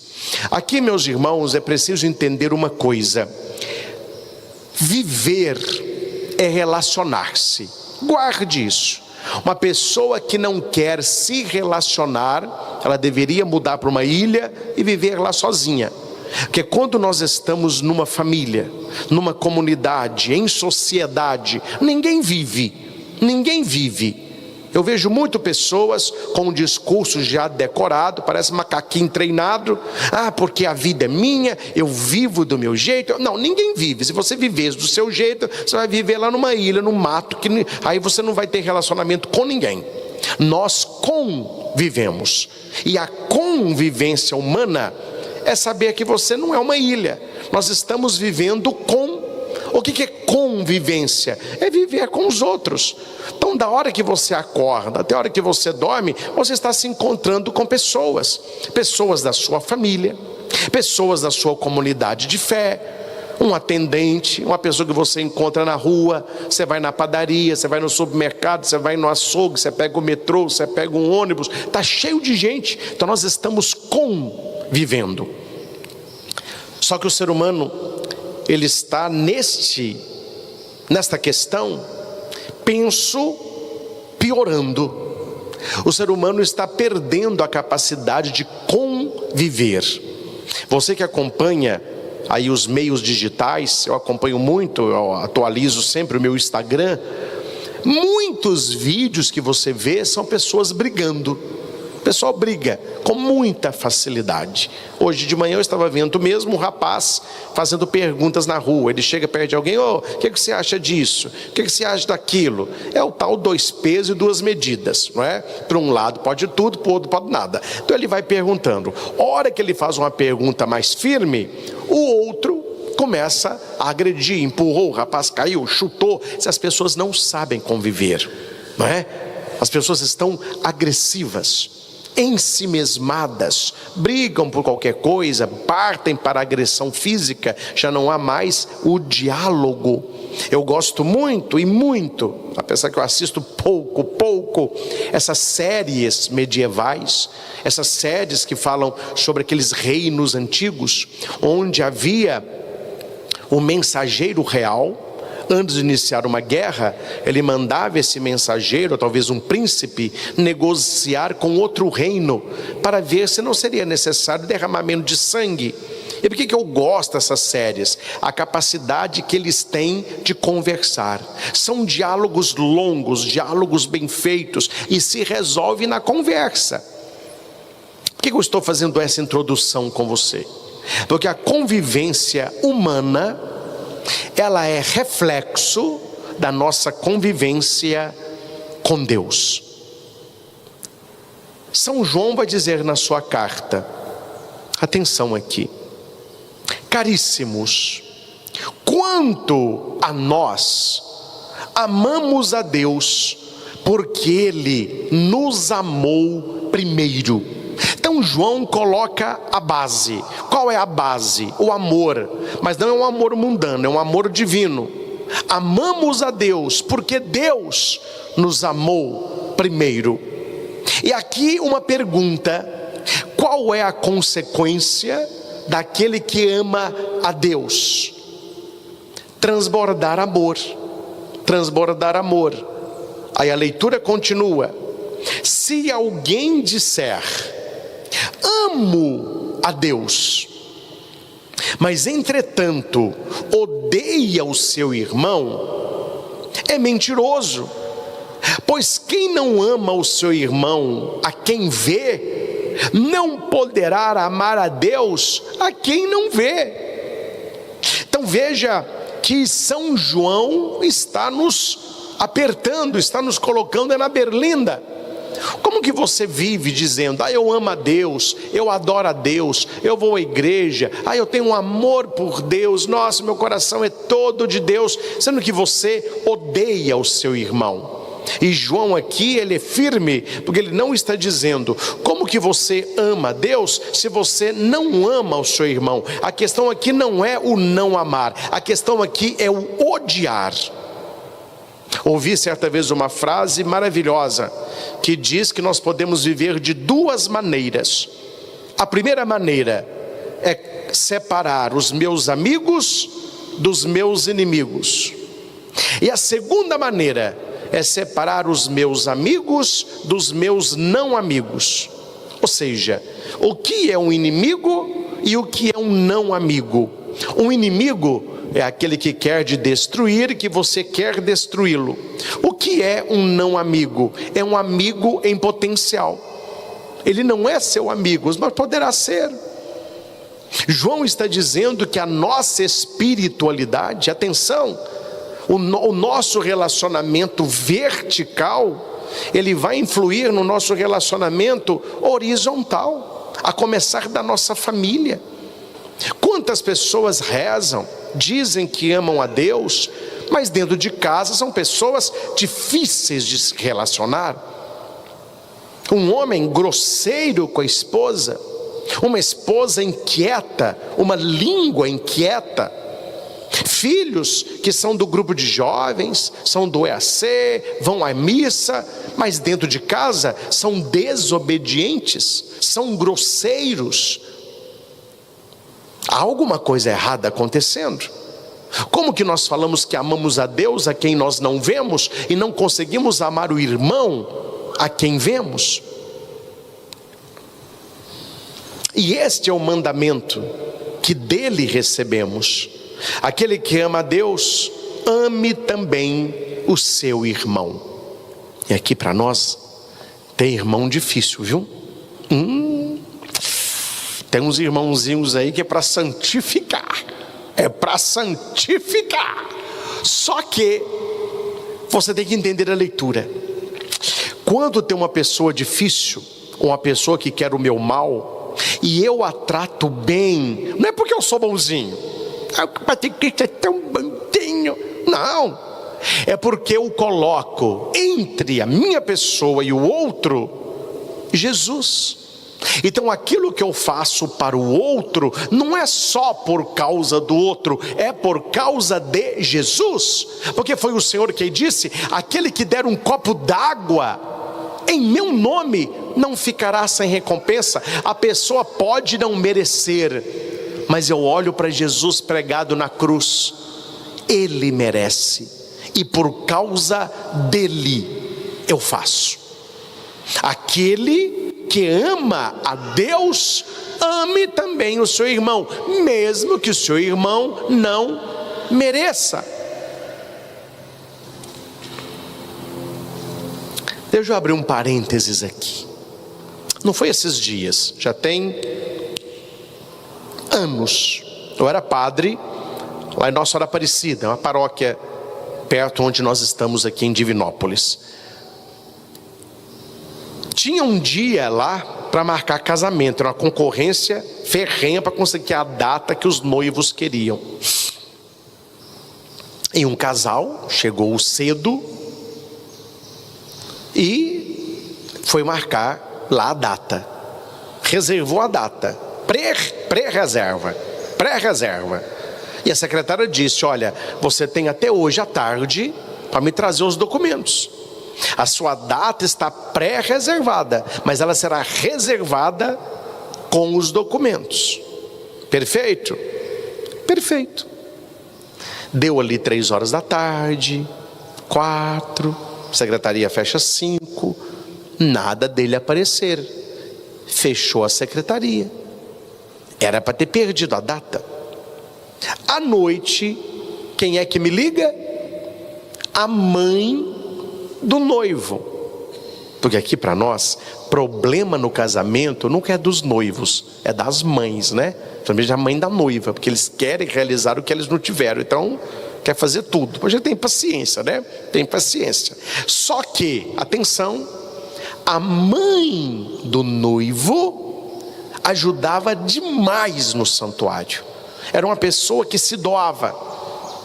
Aqui, meus irmãos, é preciso entender uma coisa: viver é relacionar-se. Guarde isso. Uma pessoa que não quer se relacionar, ela deveria mudar para uma ilha e viver lá sozinha. Porque quando nós estamos numa família, numa comunidade, em sociedade, ninguém vive. Eu vejo muito pessoas com um discurso já decorado, parece macaquinho treinado. Porque a vida é minha, eu vivo do meu jeito. Não, ninguém vive. Se você viver do seu jeito, você vai viver lá numa ilha, no mato, aí você não vai ter relacionamento com ninguém. Nós convivemos, e a convivência humana é saber que você não é uma ilha. Nós estamos vivendo com. O que é convivência? É viver com os outros. Então, da hora que você acorda até a hora que você dorme, você está se encontrando com pessoas da sua família, pessoas da sua comunidade de fé, um atendente, uma pessoa que você encontra na rua, você vai na padaria, você vai no supermercado, você vai no açougue, você pega o metrô, você pega um ônibus, está cheio de gente. Então nós estamos convivendo. Só que o ser humano, ele está nesta questão, penso, piorando. O ser humano está perdendo a capacidade de conviver. Você que acompanha aí os meios digitais, eu acompanho muito, eu atualizo sempre o meu Instagram. Muitos vídeos que você vê são pessoas brigando. O pessoal briga com muita facilidade. Hoje de manhã eu estava vendo mesmo um rapaz fazendo perguntas na rua. Ele chega perto de alguém: o que você acha disso? O que você acha daquilo? É o tal 2 pesos e 2 medidas, não é? Para um lado pode tudo, para o outro pode nada. Então ele vai perguntando. A hora que ele faz uma pergunta mais firme, o outro começa a agredir, empurrou, o rapaz caiu, chutou. As pessoas não sabem conviver, não é? As pessoas estão agressivas, ensimesmadas, brigam por qualquer coisa, partem para a agressão física. Já não há mais o diálogo. Eu gosto muito, apesar que eu assisto pouco, essas séries medievais, essas séries que falam sobre aqueles reinos antigos, onde havia o mensageiro real. Antes de iniciar uma guerra, ele mandava esse mensageiro, ou talvez um príncipe, negociar com outro reino, para ver se não seria necessário derramamento de sangue. E por que eu gosto dessas séries? A capacidade que eles têm de conversar. São diálogos longos, diálogos bem feitos, e se resolve na conversa. Por que eu estou fazendo essa introdução com você? Porque a convivência humana, ela é reflexo da nossa convivência com Deus. São João vai dizer na sua carta, atenção aqui: caríssimos, quanto a nós amamos a Deus, porque Ele nos amou primeiro. Então João coloca a base. Qual é a base? O amor. Mas não é um amor mundano, é um amor divino. Amamos a Deus porque Deus nos amou primeiro. E aqui uma pergunta: qual é a consequência daquele que ama a Deus? Transbordar amor. Transbordar amor. Aí a leitura continua: se alguém disser amo a Deus, mas entretanto odeia o seu irmão, é mentiroso. Pois quem não ama o seu irmão a quem vê, não poderá amar a Deus a quem não vê. Então veja que São João está nos apertando, está nos colocando na berlinda. Como que você vive dizendo: eu amo a Deus, eu adoro a Deus, eu vou à igreja, eu tenho um amor por Deus, nossa, meu coração é todo de Deus, sendo que você odeia o seu irmão? E João aqui, ele é firme, porque ele não está dizendo como que você ama a Deus se você não ama o seu irmão. A questão aqui não é o não amar, a questão aqui é o odiar. Ouvi certa vez uma frase maravilhosa que diz que nós podemos viver de duas maneiras. A primeira maneira é separar os meus amigos dos meus inimigos. E a segunda maneira é separar os meus amigos dos meus não amigos. Ou seja, o que é um inimigo e o que é um não amigo? Um inimigo é aquele que quer te destruir e que você quer destruí-lo. O que é um não amigo? É um amigo em potencial. Ele não é seu amigo, mas poderá ser. João está dizendo que a nossa espiritualidade, atenção, o nosso relacionamento vertical, ele vai influir no nosso relacionamento horizontal, a começar da nossa família. Quantas pessoas rezam, dizem que amam a Deus, mas dentro de casa são pessoas difíceis de se relacionar. Um homem grosseiro com a esposa, uma esposa inquieta, uma língua inquieta, filhos que são do grupo de jovens, são do EAC, vão à missa, mas dentro de casa são desobedientes, são grosseiros. Há alguma coisa errada acontecendo. Como que nós falamos que amamos a Deus a quem nós não vemos e não conseguimos amar o irmão a quem vemos? E este é o mandamento que dele recebemos: aquele que ama a Deus, ame também o seu irmão. E aqui para nós tem irmão difícil, viu? Tem uns irmãozinhos aí que é para santificar. É para santificar. Só que você tem que entender a leitura. Quando tem uma pessoa difícil, uma pessoa que quer o meu mal, e eu a trato bem, não é porque eu sou bonzinho, que é tão bandinho, não, é porque eu coloco entre a minha pessoa e o outro Jesus. Então aquilo que eu faço para o outro não é só por causa do outro, é por causa de Jesus. Porque foi o Senhor que disse: aquele que der um copo d'água em meu nome não ficará sem recompensa. A pessoa pode não merecer, mas eu olho para Jesus pregado na cruz, Ele merece, e por causa dele eu faço. Aquele que ama a Deus, ame também o seu irmão, mesmo que o seu irmão não mereça. Deixa eu abrir um parênteses aqui. Não foi esses dias, já tem anos. Eu era padre lá em Nossa Senhora Aparecida, uma paróquia perto onde nós estamos aqui em Divinópolis. Tinha um dia lá para marcar casamento, era uma concorrência ferrenha para conseguir a data que os noivos queriam. E um casal chegou cedo e foi marcar lá a data. Reservou a data, pré-reserva. E a secretária disse: olha, você tem até hoje à tarde para me trazer os documentos. A sua data está pré-reservada, mas ela será reservada com os documentos. Perfeito? Perfeito. Deu ali 3 horas da tarde, 4, secretaria fecha 5, nada dele aparecer. Fechou a secretaria. Era para ter perdido a data. À noite, quem é que me liga? A mãe do noivo. Porque aqui para nós, problema no casamento nunca é dos noivos, é das mães, né? Também a mãe da noiva, porque eles querem realizar o que eles não tiveram, então quer fazer tudo. A gente tem paciência, né? Tem paciência. Só que, atenção, a mãe do noivo ajudava demais no santuário. Era uma pessoa que se doava,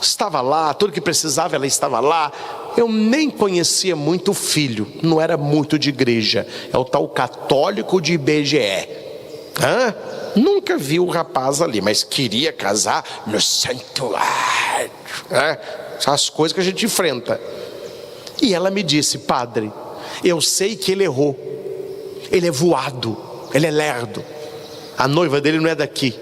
estava lá, tudo que precisava ela estava lá. Eu nem conhecia muito o filho, não era muito de igreja, é o tal católico de IBGE. Nunca vi o rapaz ali, mas queria casar no santuário. São as coisas que a gente enfrenta. E ela me disse: padre, eu sei que ele errou, ele é voado, ele é lerdo, a noiva dele não é daqui.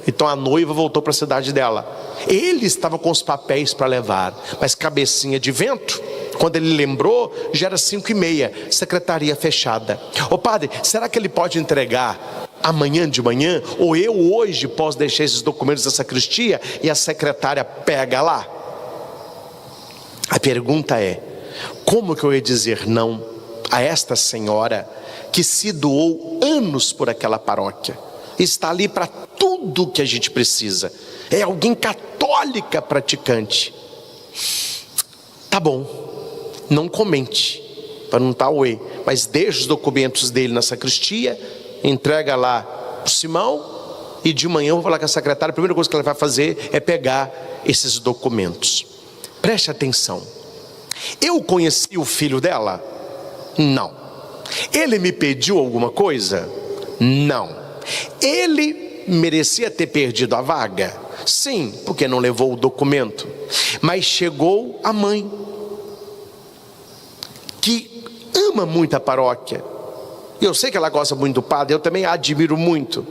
Então a noiva voltou para a cidade dela. Ele estava com os papéis para levar, mas cabecinha de vento. Quando ele lembrou, já era 5h30, secretaria fechada. Ô padre, será que ele pode entregar amanhã de manhã? Ou eu hoje posso deixar esses documentos da sacristia e a secretária pega lá? A pergunta é: como que eu ia dizer não a esta senhora que se doou anos por aquela paróquia? Está ali para tudo que a gente precisa. É alguém católica praticante. Tá bom, não comente, para não estar uê, mas deixa os documentos dele na sacristia, entrega lá pro Simão, e de manhã eu vou falar com a secretária. A primeira coisa que ela vai fazer é pegar esses documentos. Preste atenção. Eu conheci o filho dela? Não. Ele me pediu alguma coisa? Não. Ele merecia ter perdido a vaga? Sim, porque não levou o documento. Mas chegou a mãe, que ama muito a paróquia. Eu sei que ela gosta muito do padre, eu também a admiro muito.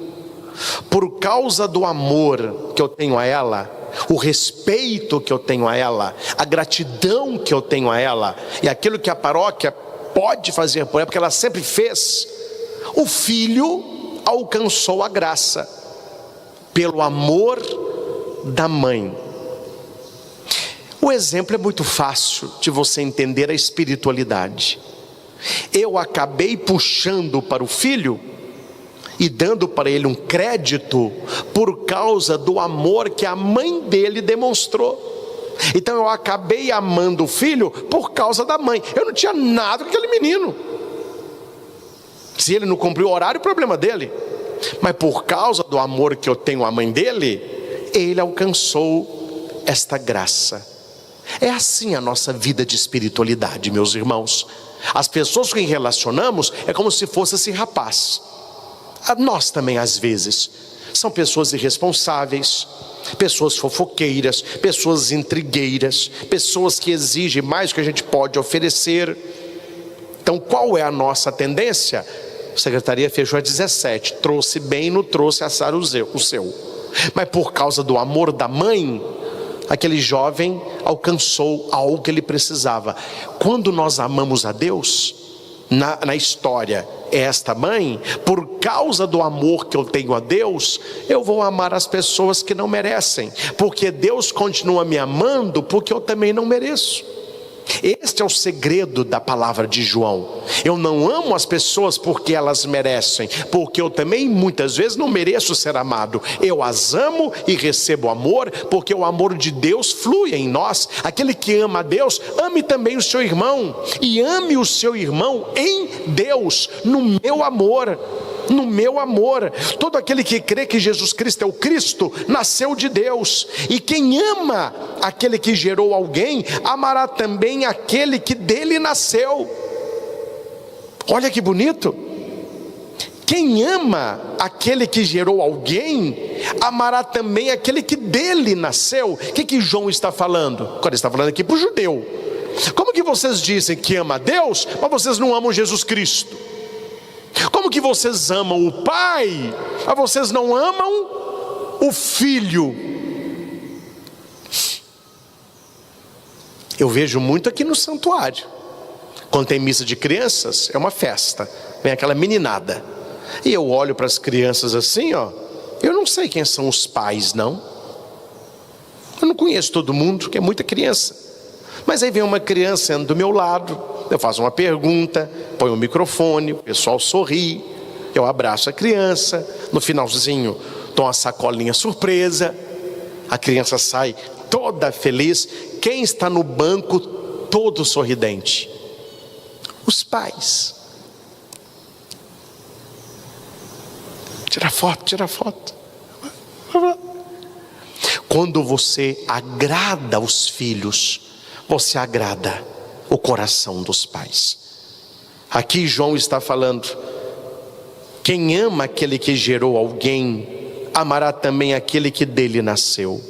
Por causa do amor que eu tenho a ela, o respeito que eu tenho a ela, a gratidão que eu tenho a ela, e aquilo que a paróquia pode fazer por ela, porque ela sempre fez, o filho alcançou a graça pelo amor da mãe. O exemplo é muito fácil de você entender a espiritualidade. Eu acabei puxando para o filho e dando para ele um crédito por causa do amor que a mãe dele demonstrou. Então eu acabei amando o filho por causa da mãe. Eu não tinha nada com aquele menino. Se ele não cumpriu o horário, o problema dele. Mas por causa do amor que eu tenho à mãe dele, ele alcançou esta graça. É assim a nossa vida de espiritualidade, meus irmãos. As pessoas com quem relacionamos é como se fosse esse rapaz. Nós também às vezes. São pessoas irresponsáveis, pessoas fofoqueiras, pessoas intrigueiras, pessoas que exigem mais do que a gente pode oferecer. Então qual é a nossa tendência? A secretaria fechou às 17, trouxe bem, não trouxe assar o seu. Mas por causa do amor da mãe, aquele jovem alcançou algo que ele precisava. Quando nós amamos a Deus, na história, esta mãe, por causa do amor que eu tenho a Deus, eu vou amar as pessoas que não merecem, porque Deus continua me amando, porque eu também não mereço. Este é o segredo da palavra de João. Eu não amo as pessoas porque elas merecem, porque eu também muitas vezes não mereço ser amado. Eu as amo e recebo amor, porque o amor de Deus flui em nós. Aquele que ama a Deus, ame também o seu irmão, e ame o seu irmão em Deus, no meu amor. No meu amor. Todo aquele que crê que Jesus Cristo é o Cristo, nasceu de Deus. E quem ama aquele que gerou alguém, amará também aquele que dele nasceu. Olha que bonito. Quem ama aquele que gerou alguém, amará também aquele que dele nasceu. O que João está falando? Agora ele está falando aqui para o judeu. Como que vocês dizem que ama a Deus, mas vocês não amam Jesus Cristo? Como que vocês amam o Pai, mas vocês não amam o Filho? Eu vejo muito aqui no santuário. Quando tem missa de crianças, é uma festa. Vem aquela meninada. E eu olho para as crianças assim, ó. Eu não sei quem são os pais, não. Eu não conheço todo mundo, que é muita criança. Mas aí vem uma criança do meu lado. Eu faço uma pergunta, ponho o microfone, o pessoal sorri, eu abraço a criança, no finalzinho dou uma sacolinha surpresa, a criança sai toda feliz. Quem está no banco todo sorridente? Os pais. Tira foto. Quando você agrada os filhos, você agrada o coração dos pais. Aqui João está falando: quem ama aquele que gerou alguém, amará também aquele que dele nasceu.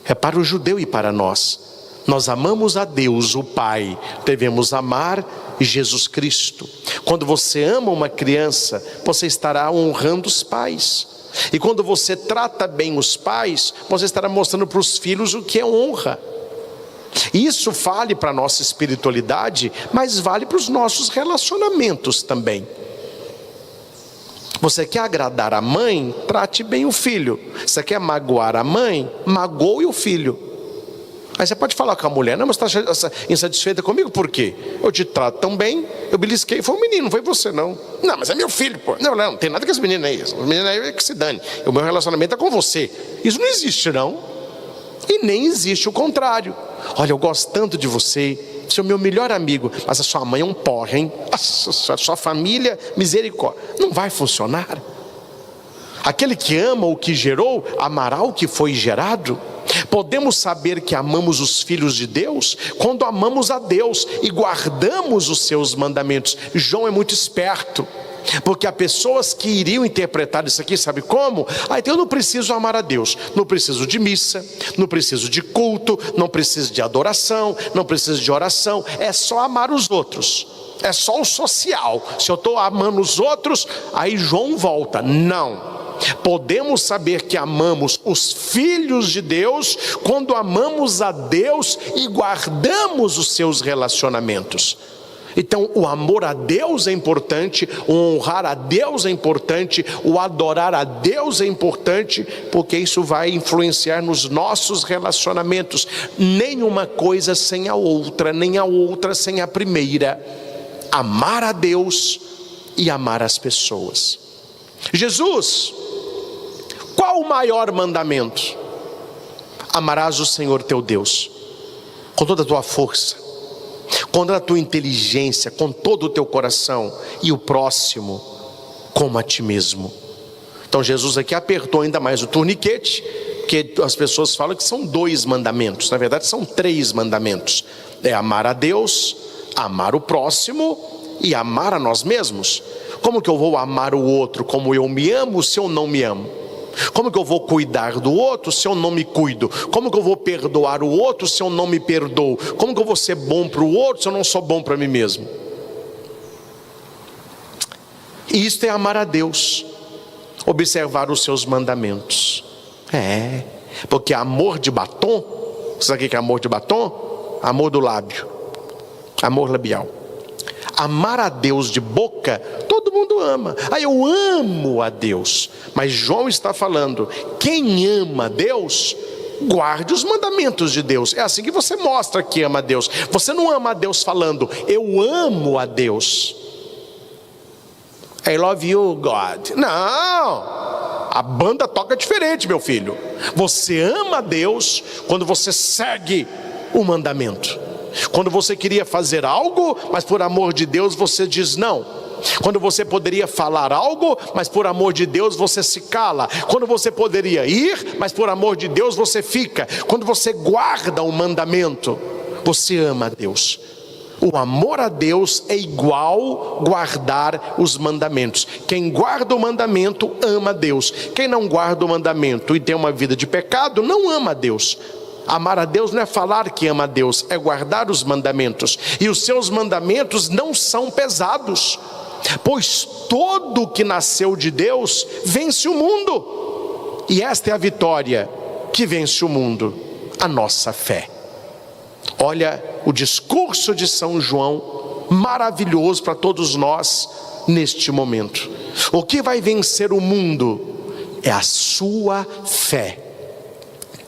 É para o judeu e para nós. Nós amamos a Deus, o Pai, devemos amar Jesus Cristo. Quando você ama uma criança, você estará honrando os pais. E quando você trata bem os pais, você estará mostrando para os filhos o que é honra. Isso vale para a nossa espiritualidade, mas vale para os nossos relacionamentos também. Você quer agradar a mãe? Trate bem o filho. Você quer magoar a mãe? Magoe o filho. Aí você pode falar com a mulher: não, mas você está insatisfeita comigo? Por quê? Eu te trato tão bem, eu belisquei, foi um menino, não foi você não. Não, mas é meu filho, pô. Não tem nada com esse menino aí. Esse menino aí é que se dane. O meu relacionamento é com você. Isso não existe não. E nem existe o contrário. Olha, eu gosto tanto de você, você é o meu melhor amigo, mas a sua mãe é um porre, hein? A sua família, misericórdia. Não vai funcionar. Aquele que ama o que gerou, amará o que foi gerado. Podemos saber que amamos os filhos de Deus quando amamos a Deus e guardamos os seus mandamentos. João é muito esperto, porque há pessoas que iriam interpretar isso aqui, sabe como? Então eu não preciso amar a Deus, não preciso de missa, não preciso de culto, não preciso de adoração, não preciso de oração, é só amar os outros, é só o social. Se eu estou amando os outros, aí João volta. Não, podemos saber que amamos os filhos de Deus quando amamos a Deus e guardamos os seus relacionamentos. Então o amor a Deus é importante, o honrar a Deus é importante, o adorar a Deus é importante, porque isso vai influenciar nos nossos relacionamentos. Nenhuma coisa sem a outra, nem a outra sem a primeira. Amar a Deus e amar as pessoas. Jesus, qual o maior mandamento? Amarás o Senhor teu Deus com toda a tua força, com toda a tua inteligência, com todo o teu coração, e o próximo como a ti mesmo. Então Jesus aqui apertou ainda mais o torniquete, porque as pessoas falam que são 2 mandamentos, na verdade são 3 mandamentos. É amar a Deus, amar o próximo e amar a nós mesmos. Como que eu vou amar o outro como eu me amo se eu não me amo? Como que eu vou cuidar do outro se eu não me cuido? Como que eu vou perdoar o outro se eu não me perdoo? Como que eu vou ser bom para o outro se eu não sou bom para mim mesmo? E isto é amar a Deus, observar os seus mandamentos. Porque amor de batom, sabe o que é amor de batom? Amor do lábio, amor labial. Amar a Deus de boca, todo mundo ama. Eu amo a Deus. Mas João está falando, quem ama a Deus, guarde os mandamentos de Deus. É assim que você mostra que ama a Deus. Você não ama a Deus falando, eu amo a Deus. I love you, God. Não, a banda toca diferente, meu filho. Você ama a Deus quando você segue o mandamento. Quando você queria fazer algo, mas por amor de Deus você diz não. Quando você poderia falar algo, mas por amor de Deus você se cala. Quando você poderia ir, mas por amor de Deus você fica. Quando você guarda o mandamento, você ama a Deus. O amor a Deus é igual guardar os mandamentos. Quem guarda o mandamento ama a Deus. Quem não guarda o mandamento e tem uma vida de pecado, não ama a Deus. Amar a Deus não é falar que ama a Deus, é guardar os mandamentos. E os seus mandamentos não são pesados, pois todo que nasceu de Deus vence o mundo. E esta é a vitória que vence o mundo, a nossa fé. Olha o discurso de São João, maravilhoso para todos nós neste momento. O que vai vencer o mundo é a sua fé.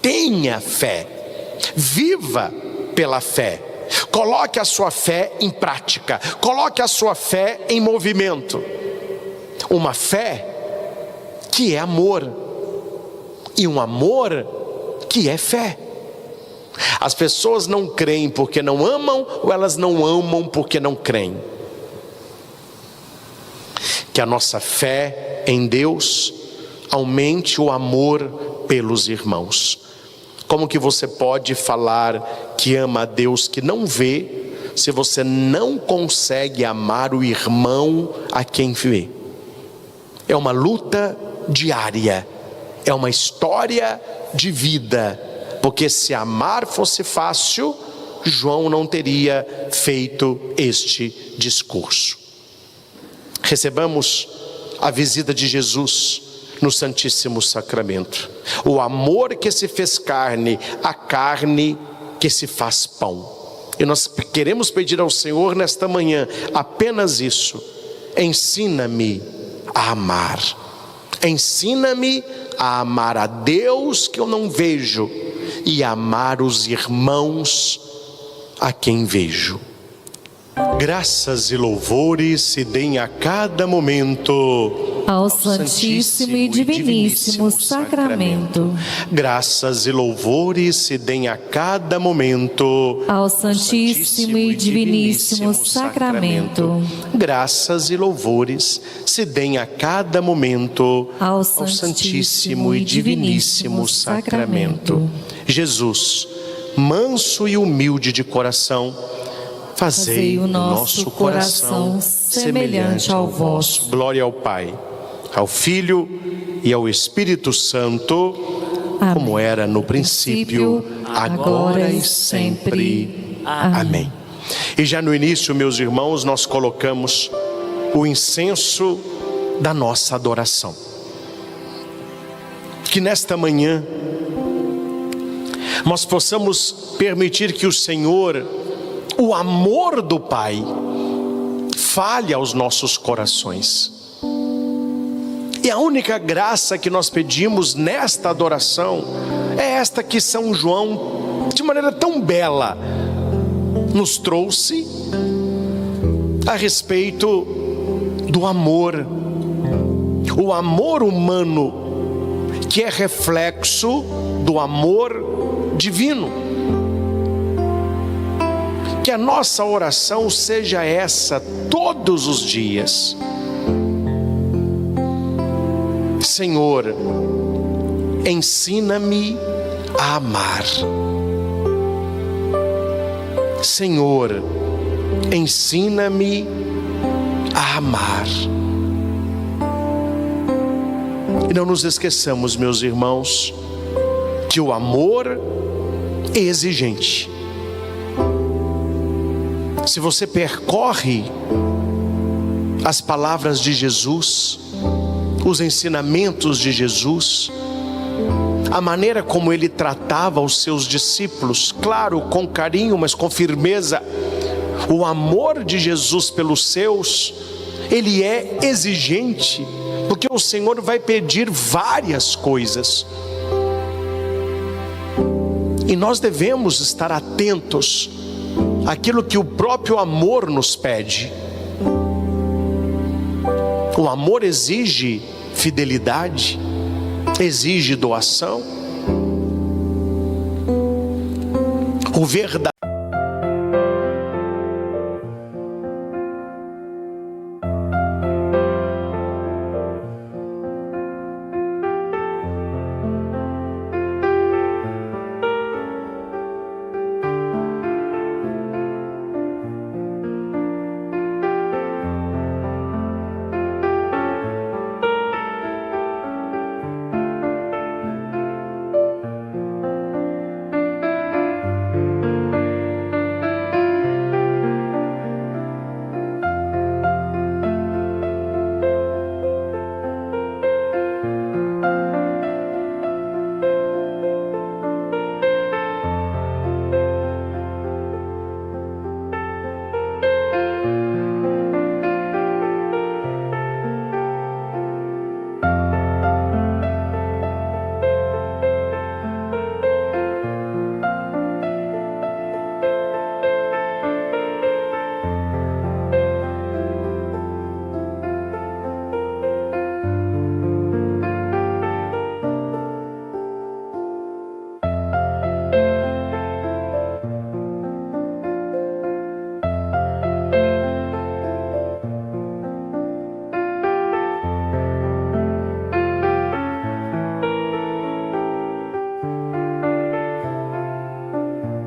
Tenha fé, viva pela fé, coloque a sua fé em prática, coloque a sua fé em movimento. Uma fé que é amor, e um amor que é fé. As pessoas não creem porque não amam, ou elas não amam porque não creem. Que a nossa fé em Deus aumente o amor pelos irmãos. Como que você pode falar que ama a Deus que não vê, se você não consegue amar o irmão a quem vê? É uma luta diária, é uma história de vida, porque se amar fosse fácil, João não teria feito este discurso. Recebamos a visita de Jesus no Santíssimo Sacramento. O amor que se fez carne, a carne que se faz pão. E nós queremos pedir ao Senhor nesta manhã apenas isso: ensina-me a amar. Ensina-me a amar a Deus que eu não vejo e a amar os irmãos a quem vejo. Graças e louvores se deem a cada momento ao Santíssimo e Diviníssimo Sacramento. Graças e louvores se deem a cada momento ao Santíssimo e Diviníssimo Sacramento. Graças e louvores se deem a cada momento ao Santíssimo e Diviníssimo Sacramento. Jesus, manso e humilde de coração, fazei o nosso coração semelhante ao vosso. Glória ao Pai, ao Filho e ao Espírito Santo, Amém. Como era no princípio, agora e sempre. Amém. E já no início, meus irmãos, nós colocamos o incenso da nossa adoração. Que nesta manhã nós possamos permitir que o Senhor, o amor do Pai, fale aos nossos corações. E a única graça que nós pedimos nesta adoração é esta que São João, de maneira tão bela, nos trouxe a respeito do amor. O amor humano, que é reflexo do amor divino. Que a nossa oração seja essa todos os dias: Senhor, ensina-me a amar. Senhor, ensina-me a amar. E não nos esqueçamos, meus irmãos, que o amor é exigente. Se você percorre as palavras de Jesus, os ensinamentos de Jesus, a maneira como ele tratava os seus discípulos, claro, com carinho, mas com firmeza, o amor de Jesus pelos seus, ele é exigente, porque o Senhor vai pedir várias coisas. E nós devemos estar atentos àquilo que o próprio amor nos pede. O amor exige fidelidade, exige doação. O verdadeiro